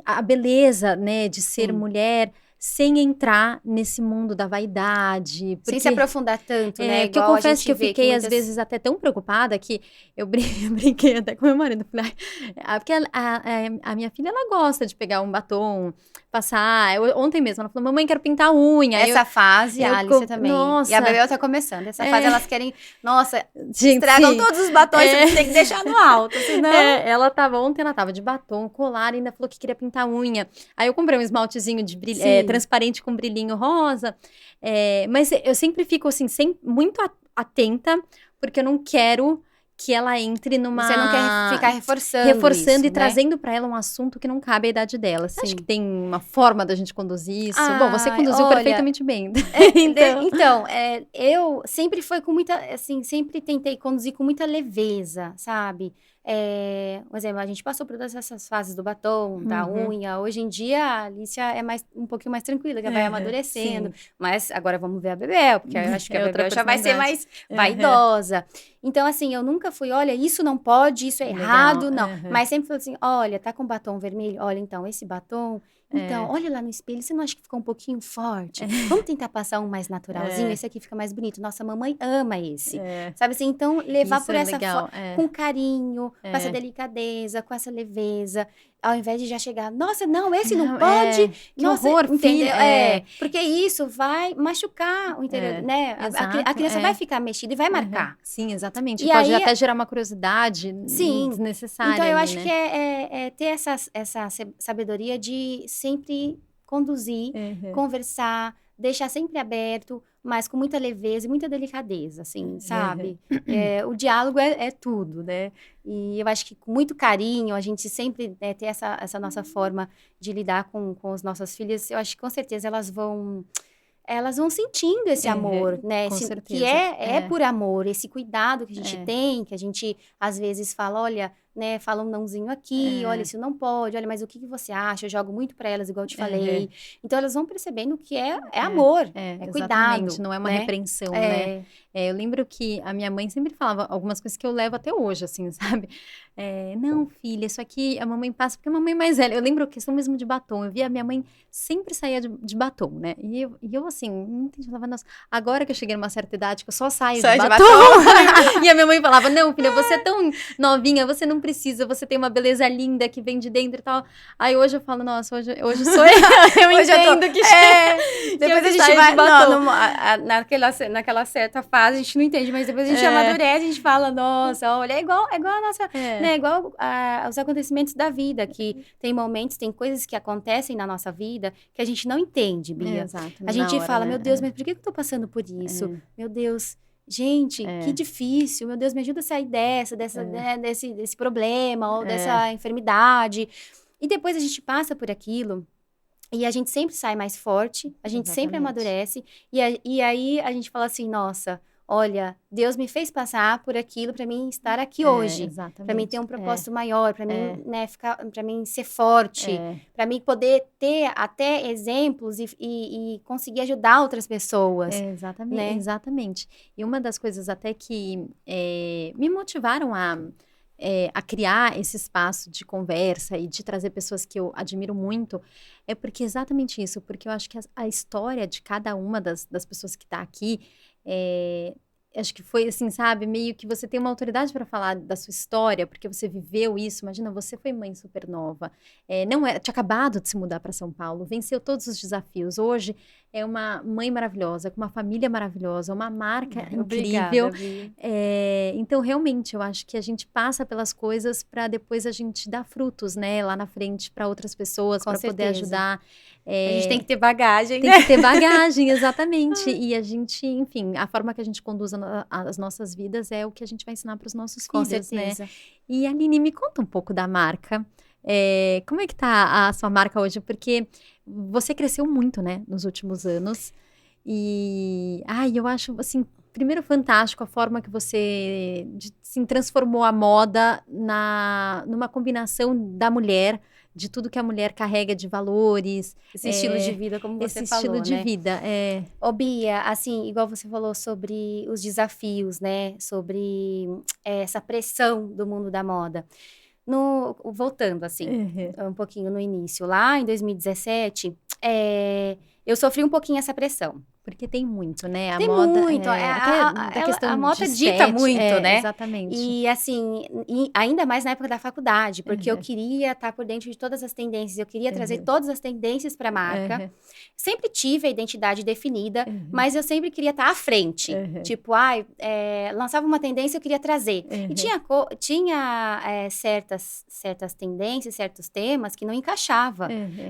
a beleza, né, de ser mulher, sem entrar nesse mundo da vaidade. Sem se aprofundar tanto, né? Que eu confesso que eu fiquei, às vezes, até tão preocupada que eu brinquei até com meu marido. Falei, porque a minha filha, ela gosta de pegar um batom, passar. Ontem mesmo, ela falou, mamãe, quero pintar a unha. Essa fase, a Alice também. Nossa. E a Bebel tá começando. Essa fase, elas querem, nossa, estragam todos os batons, você tem que deixar no alto, senão... Ontem ela tava de batom, colar, ainda falou que queria pintar a unha. Aí eu comprei um esmaltezinho de transparente com brilhinho rosa, mas eu sempre fico assim, muito atenta, porque eu não quero que ela entre numa... Você não quer ficar reforçando isso, e né? trazendo para ela um assunto que não cabe à idade dela. Você acha que tem uma forma da gente conduzir isso? Bom, você conduziu perfeitamente bem. Então, eu sempre foi com muita, assim, sempre tentei conduzir com muita leveza, sabe? Por exemplo, a gente passou por todas essas fases do batom, da unha. Hoje em dia, a Alicia é um pouquinho mais tranquila, que vai amadurecendo. Sim. Mas agora vamos ver a Bebel, porque eu acho que a outra Bebel já vai ser mais personalidade. vaidosa. Então, assim, eu nunca fui, olha, isso não pode, isso é errado, não. Mas sempre falei assim, olha, tá com batom vermelho? Olha, então, esse batom... Então, olha lá no espelho, você não acha que ficou um pouquinho forte? Vamos tentar passar um mais naturalzinho? Esse aqui fica mais bonito. Nossa, mamãe ama esse. Sabe assim? Então, levar Isso por é essa legal, com carinho, com essa delicadeza, com essa leveza. Ao invés de já chegar, nossa, não, esse não pode. Que Nossa, horror, entendeu? filha. Porque isso vai machucar o interior, né? A criança vai ficar mexida e vai marcar. Sim, exatamente. E Pode aí, até gerar uma curiosidade desnecessária. Então, eu ali, acho né? que é ter essa sabedoria de sempre conduzir, conversar, deixar sempre aberto, mas com muita leveza e muita delicadeza, assim, sabe? O diálogo é tudo, né? E eu acho que com muito carinho, a gente sempre ter essa nossa forma de lidar com as nossas filhas, eu acho que com certeza elas vão sentindo esse amor, né? Com Que certeza. é por amor, esse cuidado que a gente tem, que a gente às vezes fala, olha, né, fala um nãozinho aqui, olha, isso não pode, olha, mas o que você acha? Eu jogo muito pra elas, igual eu te falei. Então, elas vão percebendo que é amor, é cuidado. Não é uma né? repreensão, né? Eu lembro que a minha mãe sempre falava algumas coisas que eu levo até hoje, assim, sabe? Não, filha, isso aqui a mamãe passa porque a mamãe é mais velha. Eu lembro a questão mesmo de batom. Eu via a minha mãe sempre saía de batom, né? E eu assim, não entendi. Eu falava, nossa, agora que eu cheguei numa certa idade, que eu só saio de batom. E a minha mãe falava, não, filha, você é tão novinha, você não precisa, você tem uma beleza linda que vem de dentro e tal. Aí hoje eu falo, nossa, hoje sou eu. Eu entendo que depois a gente vai naquela certa fase, a gente não entende, mas depois a gente amadurece, a gente fala, nossa, olha, é igual a nossa, né, igual os acontecimentos da vida, que tem momentos, tem coisas que acontecem na nossa vida que a gente não entende, Bia. Exato, a gente hora, fala, né? meu Deus, mas por que eu tô passando por isso? Meu Deus, gente, que difícil, meu Deus, me ajuda a sair né, desse problema ou dessa enfermidade. E depois a gente passa por aquilo e a gente sempre sai mais forte, a gente sempre amadurece e aí a gente fala assim, nossa, olha, Deus me fez passar por aquilo para mim estar aqui hoje, para mim ter um propósito maior, para mim, né, para mim ser forte, para mim poder ter até exemplos e conseguir ajudar outras pessoas. Exatamente. E uma das coisas até que me motivaram a criar esse espaço de conversa e de trazer pessoas que eu admiro muito, é porque exatamente isso, porque eu acho que a história de cada uma das pessoas que está aqui, acho que foi assim, sabe, meio que você tem uma autoridade para falar da sua história, porque você viveu isso. Imagina, você foi mãe super nova, tinha acabado de se mudar para São Paulo, venceu todos os desafios, hoje é uma mãe maravilhosa, com uma família maravilhosa, uma marca incrível. Obrigada, Bia. Então, realmente, eu acho que a gente passa pelas coisas para depois a gente dar frutos, né, lá na frente para outras pessoas, para poder ajudar. A gente tem que ter bagagem, Tem que ter bagagem, exatamente. E a gente, enfim, a forma que a gente conduz as nossas vidas é o que a gente vai ensinar para os nossos filhos, né? E Aline, me conta um pouco da marca. Como é que tá a sua marca hoje? Porque você cresceu muito, né, nos últimos anos. E, eu acho, assim, primeiro fantástico a forma que você transformou a moda numa combinação da mulher, de tudo que a mulher carrega de valores. Esse estilo de vida, como você falou, estilo de vida, Ô, Bia, assim, igual você falou sobre os desafios, né? Sobre essa pressão do mundo da moda. Voltando, assim, um pouquinho no início. Lá em 2017, eu sofri um pouquinho essa pressão. Porque tem muito, né? Tem moda, muito. A moda dita muito, né? Exatamente. E assim, ainda mais na época da faculdade, porque eu queria estar por dentro de todas as tendências, eu queria trazer todas as tendências para a marca. Sempre tive a identidade definida, mas eu sempre queria estar à frente. Tipo, lançava uma tendência, eu queria trazer. E tinha certas tendências, certos temas que não encaixava,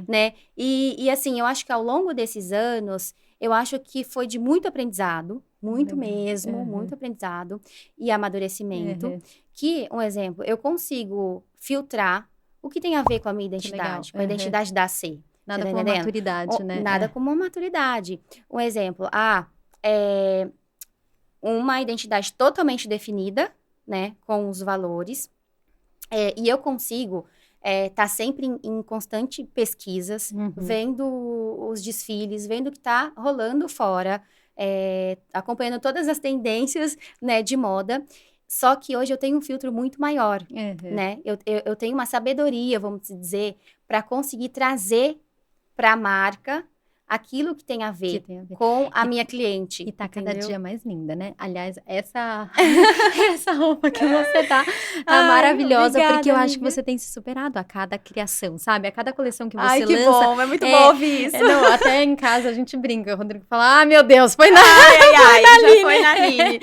né? E assim, eu acho que ao longo desses anos, eu acho que foi de muito aprendizado, muito mesmo, muito aprendizado e amadurecimento, que, um exemplo, eu consigo filtrar o que tem a ver com a minha identidade, com a identidade da C. Nada como uma maturidade, né? Nada como uma maturidade. Um exemplo, uma identidade totalmente definida, né, com os valores, E eu consigo tá sempre em constante pesquisas, vendo os desfiles, vendo o que tá rolando fora, acompanhando todas as tendências, né, de moda. Só que hoje eu tenho um filtro muito maior, né? Eu tenho uma sabedoria, vamos dizer, para conseguir trazer para a marca aquilo que tem a ver com a minha cliente. E tá entendeu? cada dia mais linda, né? Aliás, essa roupa que você tá maravilhosa, obrigada, porque eu acho que amiga. você tem se superado a cada criação, sabe? A cada coleção que você Ai, que lança. bom, é muito bom ouvir isso. Não, até em casa a gente brinca, o Rodrigo fala, meu Deus, foi na já foi na Aline.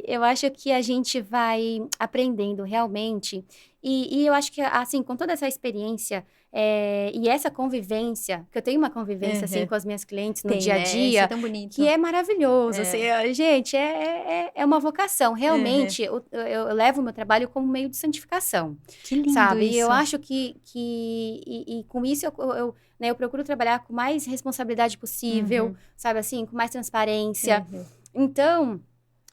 Eu acho que a gente vai aprendendo realmente, e eu acho que, assim, com toda essa experiência, e essa convivência, que eu tenho uma convivência, assim, com as minhas clientes no dia a dia, isso é tão bonito. que é maravilhoso, assim, gente, é uma vocação, realmente, eu levo o meu trabalho como meio de santificação. Que lindo sabe? isso. E eu acho que com isso eu procuro trabalhar com mais responsabilidade possível, sabe assim, com mais transparência. Então,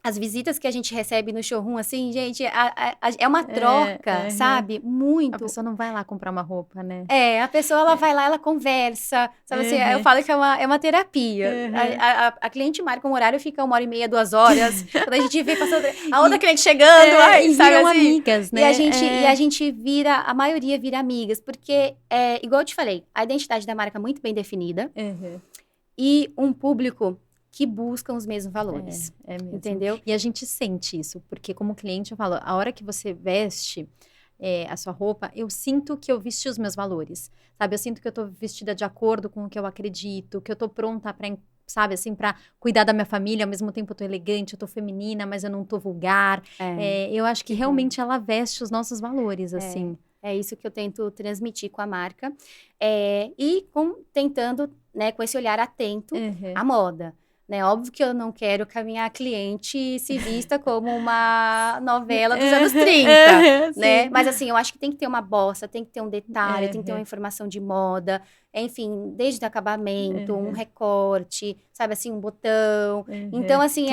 as visitas que a gente recebe no showroom, assim, gente, é uma troca, sabe? Muito. A pessoa não vai lá comprar uma roupa, né? A pessoa, ela vai lá, ela conversa, sabe assim, eu falo que é uma terapia. A cliente marca um horário, fica 1h30, 2 horas, quando a gente vê passando, a outra cliente chegando, e sabe viram assim? amigas, né? E a gente a maioria vira amigas, porque, igual eu te falei, a identidade da marca é muito bem definida, e um público que buscam os mesmos valores. Mesmo. Entendeu? E a gente sente isso, porque como cliente eu falo, a hora que você veste a sua roupa, eu sinto que eu vesti os meus valores, sabe? Eu sinto que eu tô vestida de acordo com o que eu acredito, que eu tô pronta pra, sabe, assim, pra cuidar da minha família, ao mesmo tempo eu tô elegante, eu tô feminina, mas eu não tô vulgar. Eu acho que realmente ela veste os nossos valores, assim. É isso que eu tento transmitir com a marca. E tentando, né, com esse olhar atento à moda. Né? Óbvio que eu não quero que a minha cliente se vista como uma novela dos anos 30, né? Mas assim, eu acho que tem que ter uma bossa, tem que ter um detalhe, tem que ter uma informação de moda, enfim, desde o acabamento, um recorte, sabe assim, um botão. Então, assim,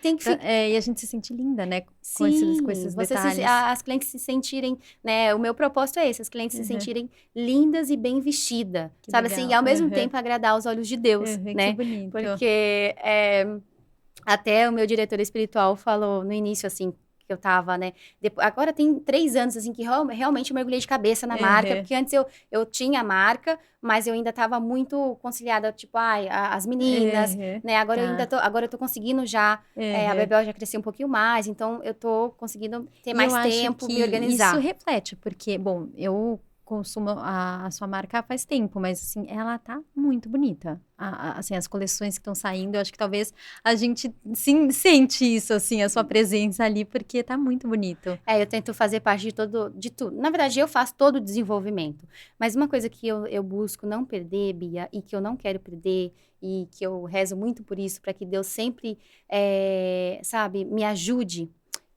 tem que ficar... E a gente se sente linda, né? Com esses detalhes. As clientes se sentirem, né? O meu propósito é esse, as clientes se sentirem lindas e bem vestidas, sabe legal. Assim? E ao mesmo tempo agradar os olhos de Deus, né? Que bonito. Porque até o meu diretor espiritual falou no início, assim, que eu tava, né? Agora tem 3 anos, assim, que realmente eu mergulhei de cabeça na marca, porque antes eu tinha a marca, mas eu ainda tava muito conciliada, tipo, as meninas, né? Agora eu tô conseguindo já, a Bebel já cresceu um pouquinho mais, então eu tô conseguindo ter mais tempo, me organizar. Isso reflete, porque, bom, eu consumo a sua marca faz tempo, mas assim, ela tá muito bonita. Assim, as coleções que estão saindo, eu acho que talvez a gente sente isso, assim, a sua presença ali, porque tá muito bonito. Eu tento fazer parte de tudo. Na verdade, eu faço todo o desenvolvimento. Mas uma coisa que eu busco não perder, Bia, e que eu não quero perder, e que eu rezo muito por isso, para que Deus sempre, sabe, me ajude,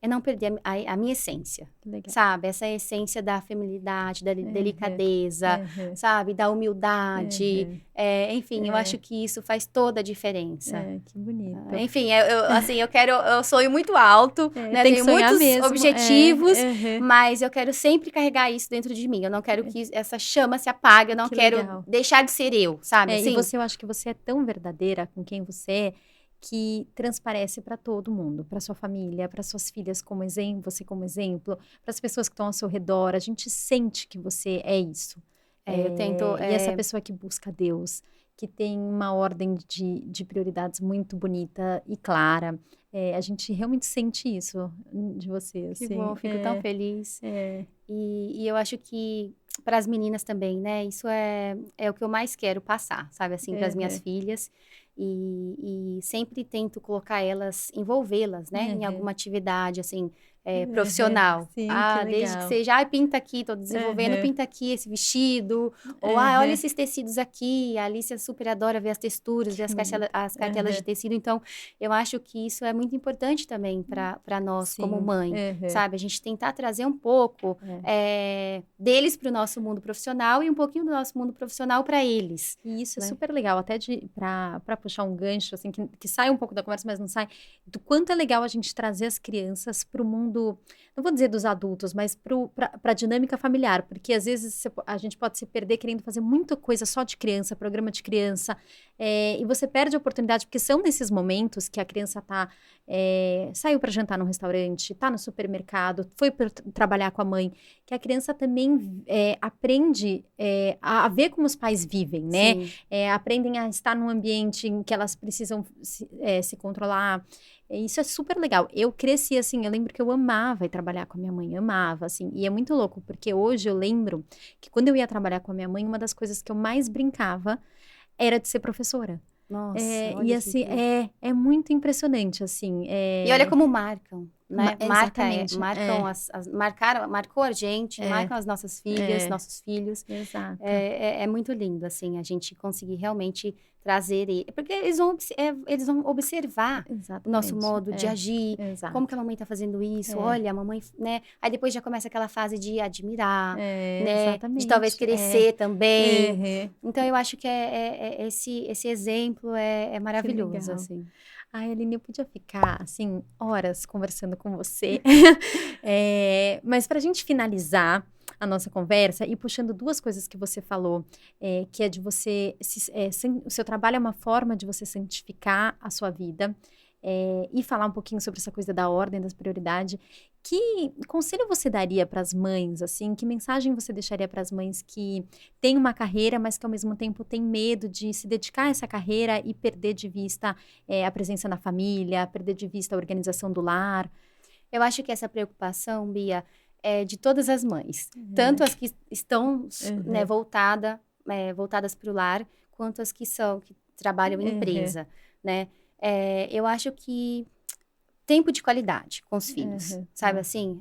é não perder a minha essência, sabe? Essa essência da feminilidade, da delicadeza, sabe? Da humildade. Enfim, eu acho que isso faz toda a diferença. Que bonito. Enfim, eu sonho muito alto, né? Tenho muitos objetivos, mas eu quero sempre carregar isso dentro de mim. Eu não quero que essa chama se apague, eu não quero deixar de ser eu, sabe? Assim? E eu acho que você é tão verdadeira com quem você é, que transparece para todo mundo, para sua família, para suas filhas como exemplo, você como exemplo, para as pessoas que estão ao seu redor. A gente sente que você é isso. Eu tento... E essa pessoa que busca Deus, que tem uma ordem de prioridades muito bonita e clara. A gente realmente sente isso de você. Assim. Que bom, fico tão feliz. E eu acho que para as meninas também, né? Isso é o que eu mais quero passar, sabe? Assim, para as minhas filhas. E sempre tento colocar elas, envolvê-las, né? Em alguma atividade, assim, profissional. Sim, Desde que seja, pinta aqui, tô desenvolvendo, pinta aqui esse vestido. Ou, olha esses tecidos aqui. A Alicia super adora ver as texturas, ver as cartelas de tecido. Então, eu acho que isso é muito importante também para nós, como mãe, sabe? A gente tentar trazer um pouco deles para o nosso mundo profissional e um pouquinho do nosso mundo profissional para eles. E isso é super legal, até para puxar um gancho, assim, que sai um pouco da conversa, mas não sai, do quanto é legal a gente trazer as crianças para o mundo não vou dizer dos adultos, mas para a dinâmica familiar, porque às vezes a gente pode se perder querendo fazer muita coisa só de criança, programa de criança, e você perde a oportunidade, porque são nesses momentos que a criança saiu para jantar no restaurante, tá no supermercado, foi para trabalhar com a mãe, que a criança também aprende a ver como os pais vivem, né? Aprendem a estar num ambiente em que elas precisam se controlar. Isso é super legal. Eu cresci assim, eu lembro que eu amava ir trabalhar com a minha mãe, amava, assim. E é muito louco, porque hoje eu lembro que quando eu ia trabalhar com a minha mãe, uma das coisas que eu mais brincava era de ser professora. Nossa, E olha assim, é muito impressionante, assim. E olha como marcam, né? Exatamente. Marcou a gente, marcam as nossas filhas, nossos filhos. Exato. É muito lindo, assim, a gente conseguir realmente trazer porque eles vão observar o nosso modo de agir, como que a mamãe tá fazendo isso, olha, a mamãe, né? Aí depois já começa aquela fase de admirar, né? Exatamente. De talvez querer ser também. Então, eu acho que esse exemplo é maravilhoso, assim. Ai, Aline, eu podia ficar, assim, horas conversando com você. Mas para a gente finalizar a nossa conversa e puxando duas coisas que você falou, que é de você... o seu trabalho é uma forma de você santificar a sua vida e falar um pouquinho sobre essa coisa da ordem, das prioridades. Que conselho você daria para as mães, assim? Que mensagem você deixaria para as mães que têm uma carreira, mas que ao mesmo tempo têm medo de se dedicar a essa carreira e perder de vista a presença na família, perder de vista a organização do lar? Eu acho que essa preocupação, Bia, é de todas as mães. Tanto as que estão né, voltadas para o lar, quanto as que trabalham em empresa, né? Eu acho que tempo de qualidade com os filhos, sabe assim?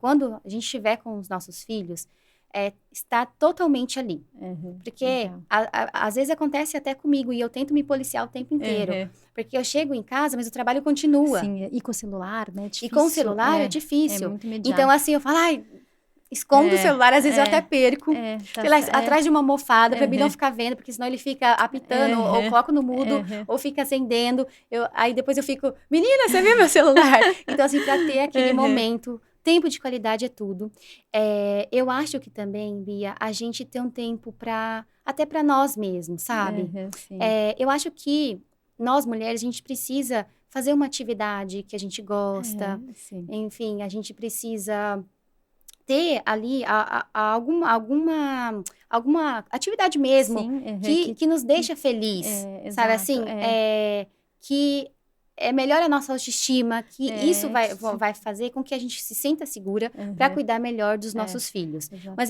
Quando a gente estiver com os nossos filhos, estar totalmente ali. Porque às vezes acontece até comigo e eu tento me policiar o tempo inteiro. Porque eu chego em casa, mas o trabalho continua. Sim, e com o celular, né? É difícil. E com o celular é difícil. É muito imediato. Então, assim, eu falo, escondo o celular, às vezes eu até perco. Atrás de uma almofada, pra mim não ficar vendo, porque senão ele fica apitando, ou coloco no mudo, ou fica acendendo. Aí depois eu fico, menina, você viu meu celular? Então, assim, pra ter aquele momento, tempo de qualidade é tudo. Eu acho que também, Bia, a gente tem um tempo até pra nós mesmos, sabe? Eu acho que nós, mulheres, a gente precisa fazer uma atividade que a gente gosta. Enfim, a gente precisa ter ali alguma atividade mesmo que nos deixa feliz, sabe assim? Que melhora a nossa autoestima, que isso vai fazer com que a gente se sinta segura para cuidar melhor dos nossos filhos. Mas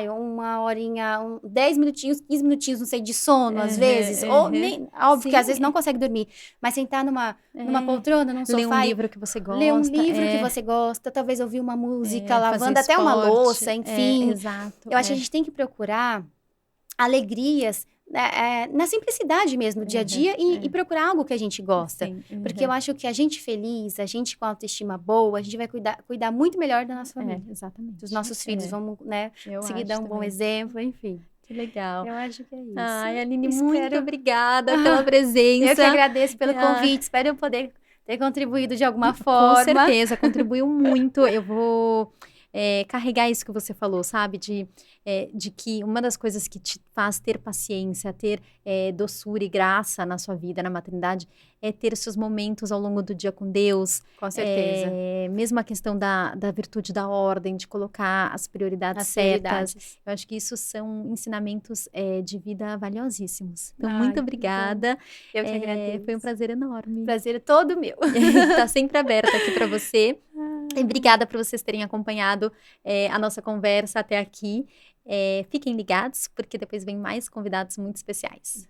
uma horinha, 10 minutinhos, 15 minutinhos, não sei, de sono, às vezes. Ou nem, óbvio que às vezes não consegue dormir. Mas sentar numa poltrona, num sofá. Ler um livro que você gosta. Ler um livro que você gosta. Talvez ouvir uma música, lavando até uma louça, enfim. Eu acho que a gente tem que procurar alegrias na simplicidade mesmo, no dia a dia, e procurar algo que a gente gosta. Porque eu acho que a gente feliz, a gente com autoestima boa, a gente vai cuidar muito melhor da nossa família. Exatamente. Dos nossos filhos, vamos, né, conseguir dar um bom exemplo, enfim. Que legal. Eu acho que é isso. Ai, Aline, muito obrigada pela presença. Eu que agradeço pelo convite, espero eu poder ter contribuído de alguma forma. Com certeza, contribuiu muito. Eu vou... carregar isso que você falou, sabe? De que uma das coisas que te faz ter paciência, ter doçura e graça na sua vida, na maternidade, é ter os seus momentos ao longo do dia com Deus. Com certeza. Mesmo a questão da virtude da ordem, de colocar as prioridades certas. Eu acho que isso são ensinamentos de vida valiosíssimos. Então, muito obrigada. Eu que agradeço. Foi um prazer enorme. Prazer é todo meu. Tá sempre aberta aqui para você. E obrigada por vocês terem acompanhado a nossa conversa até aqui. Fiquem ligados, porque depois vem mais convidados muito especiais.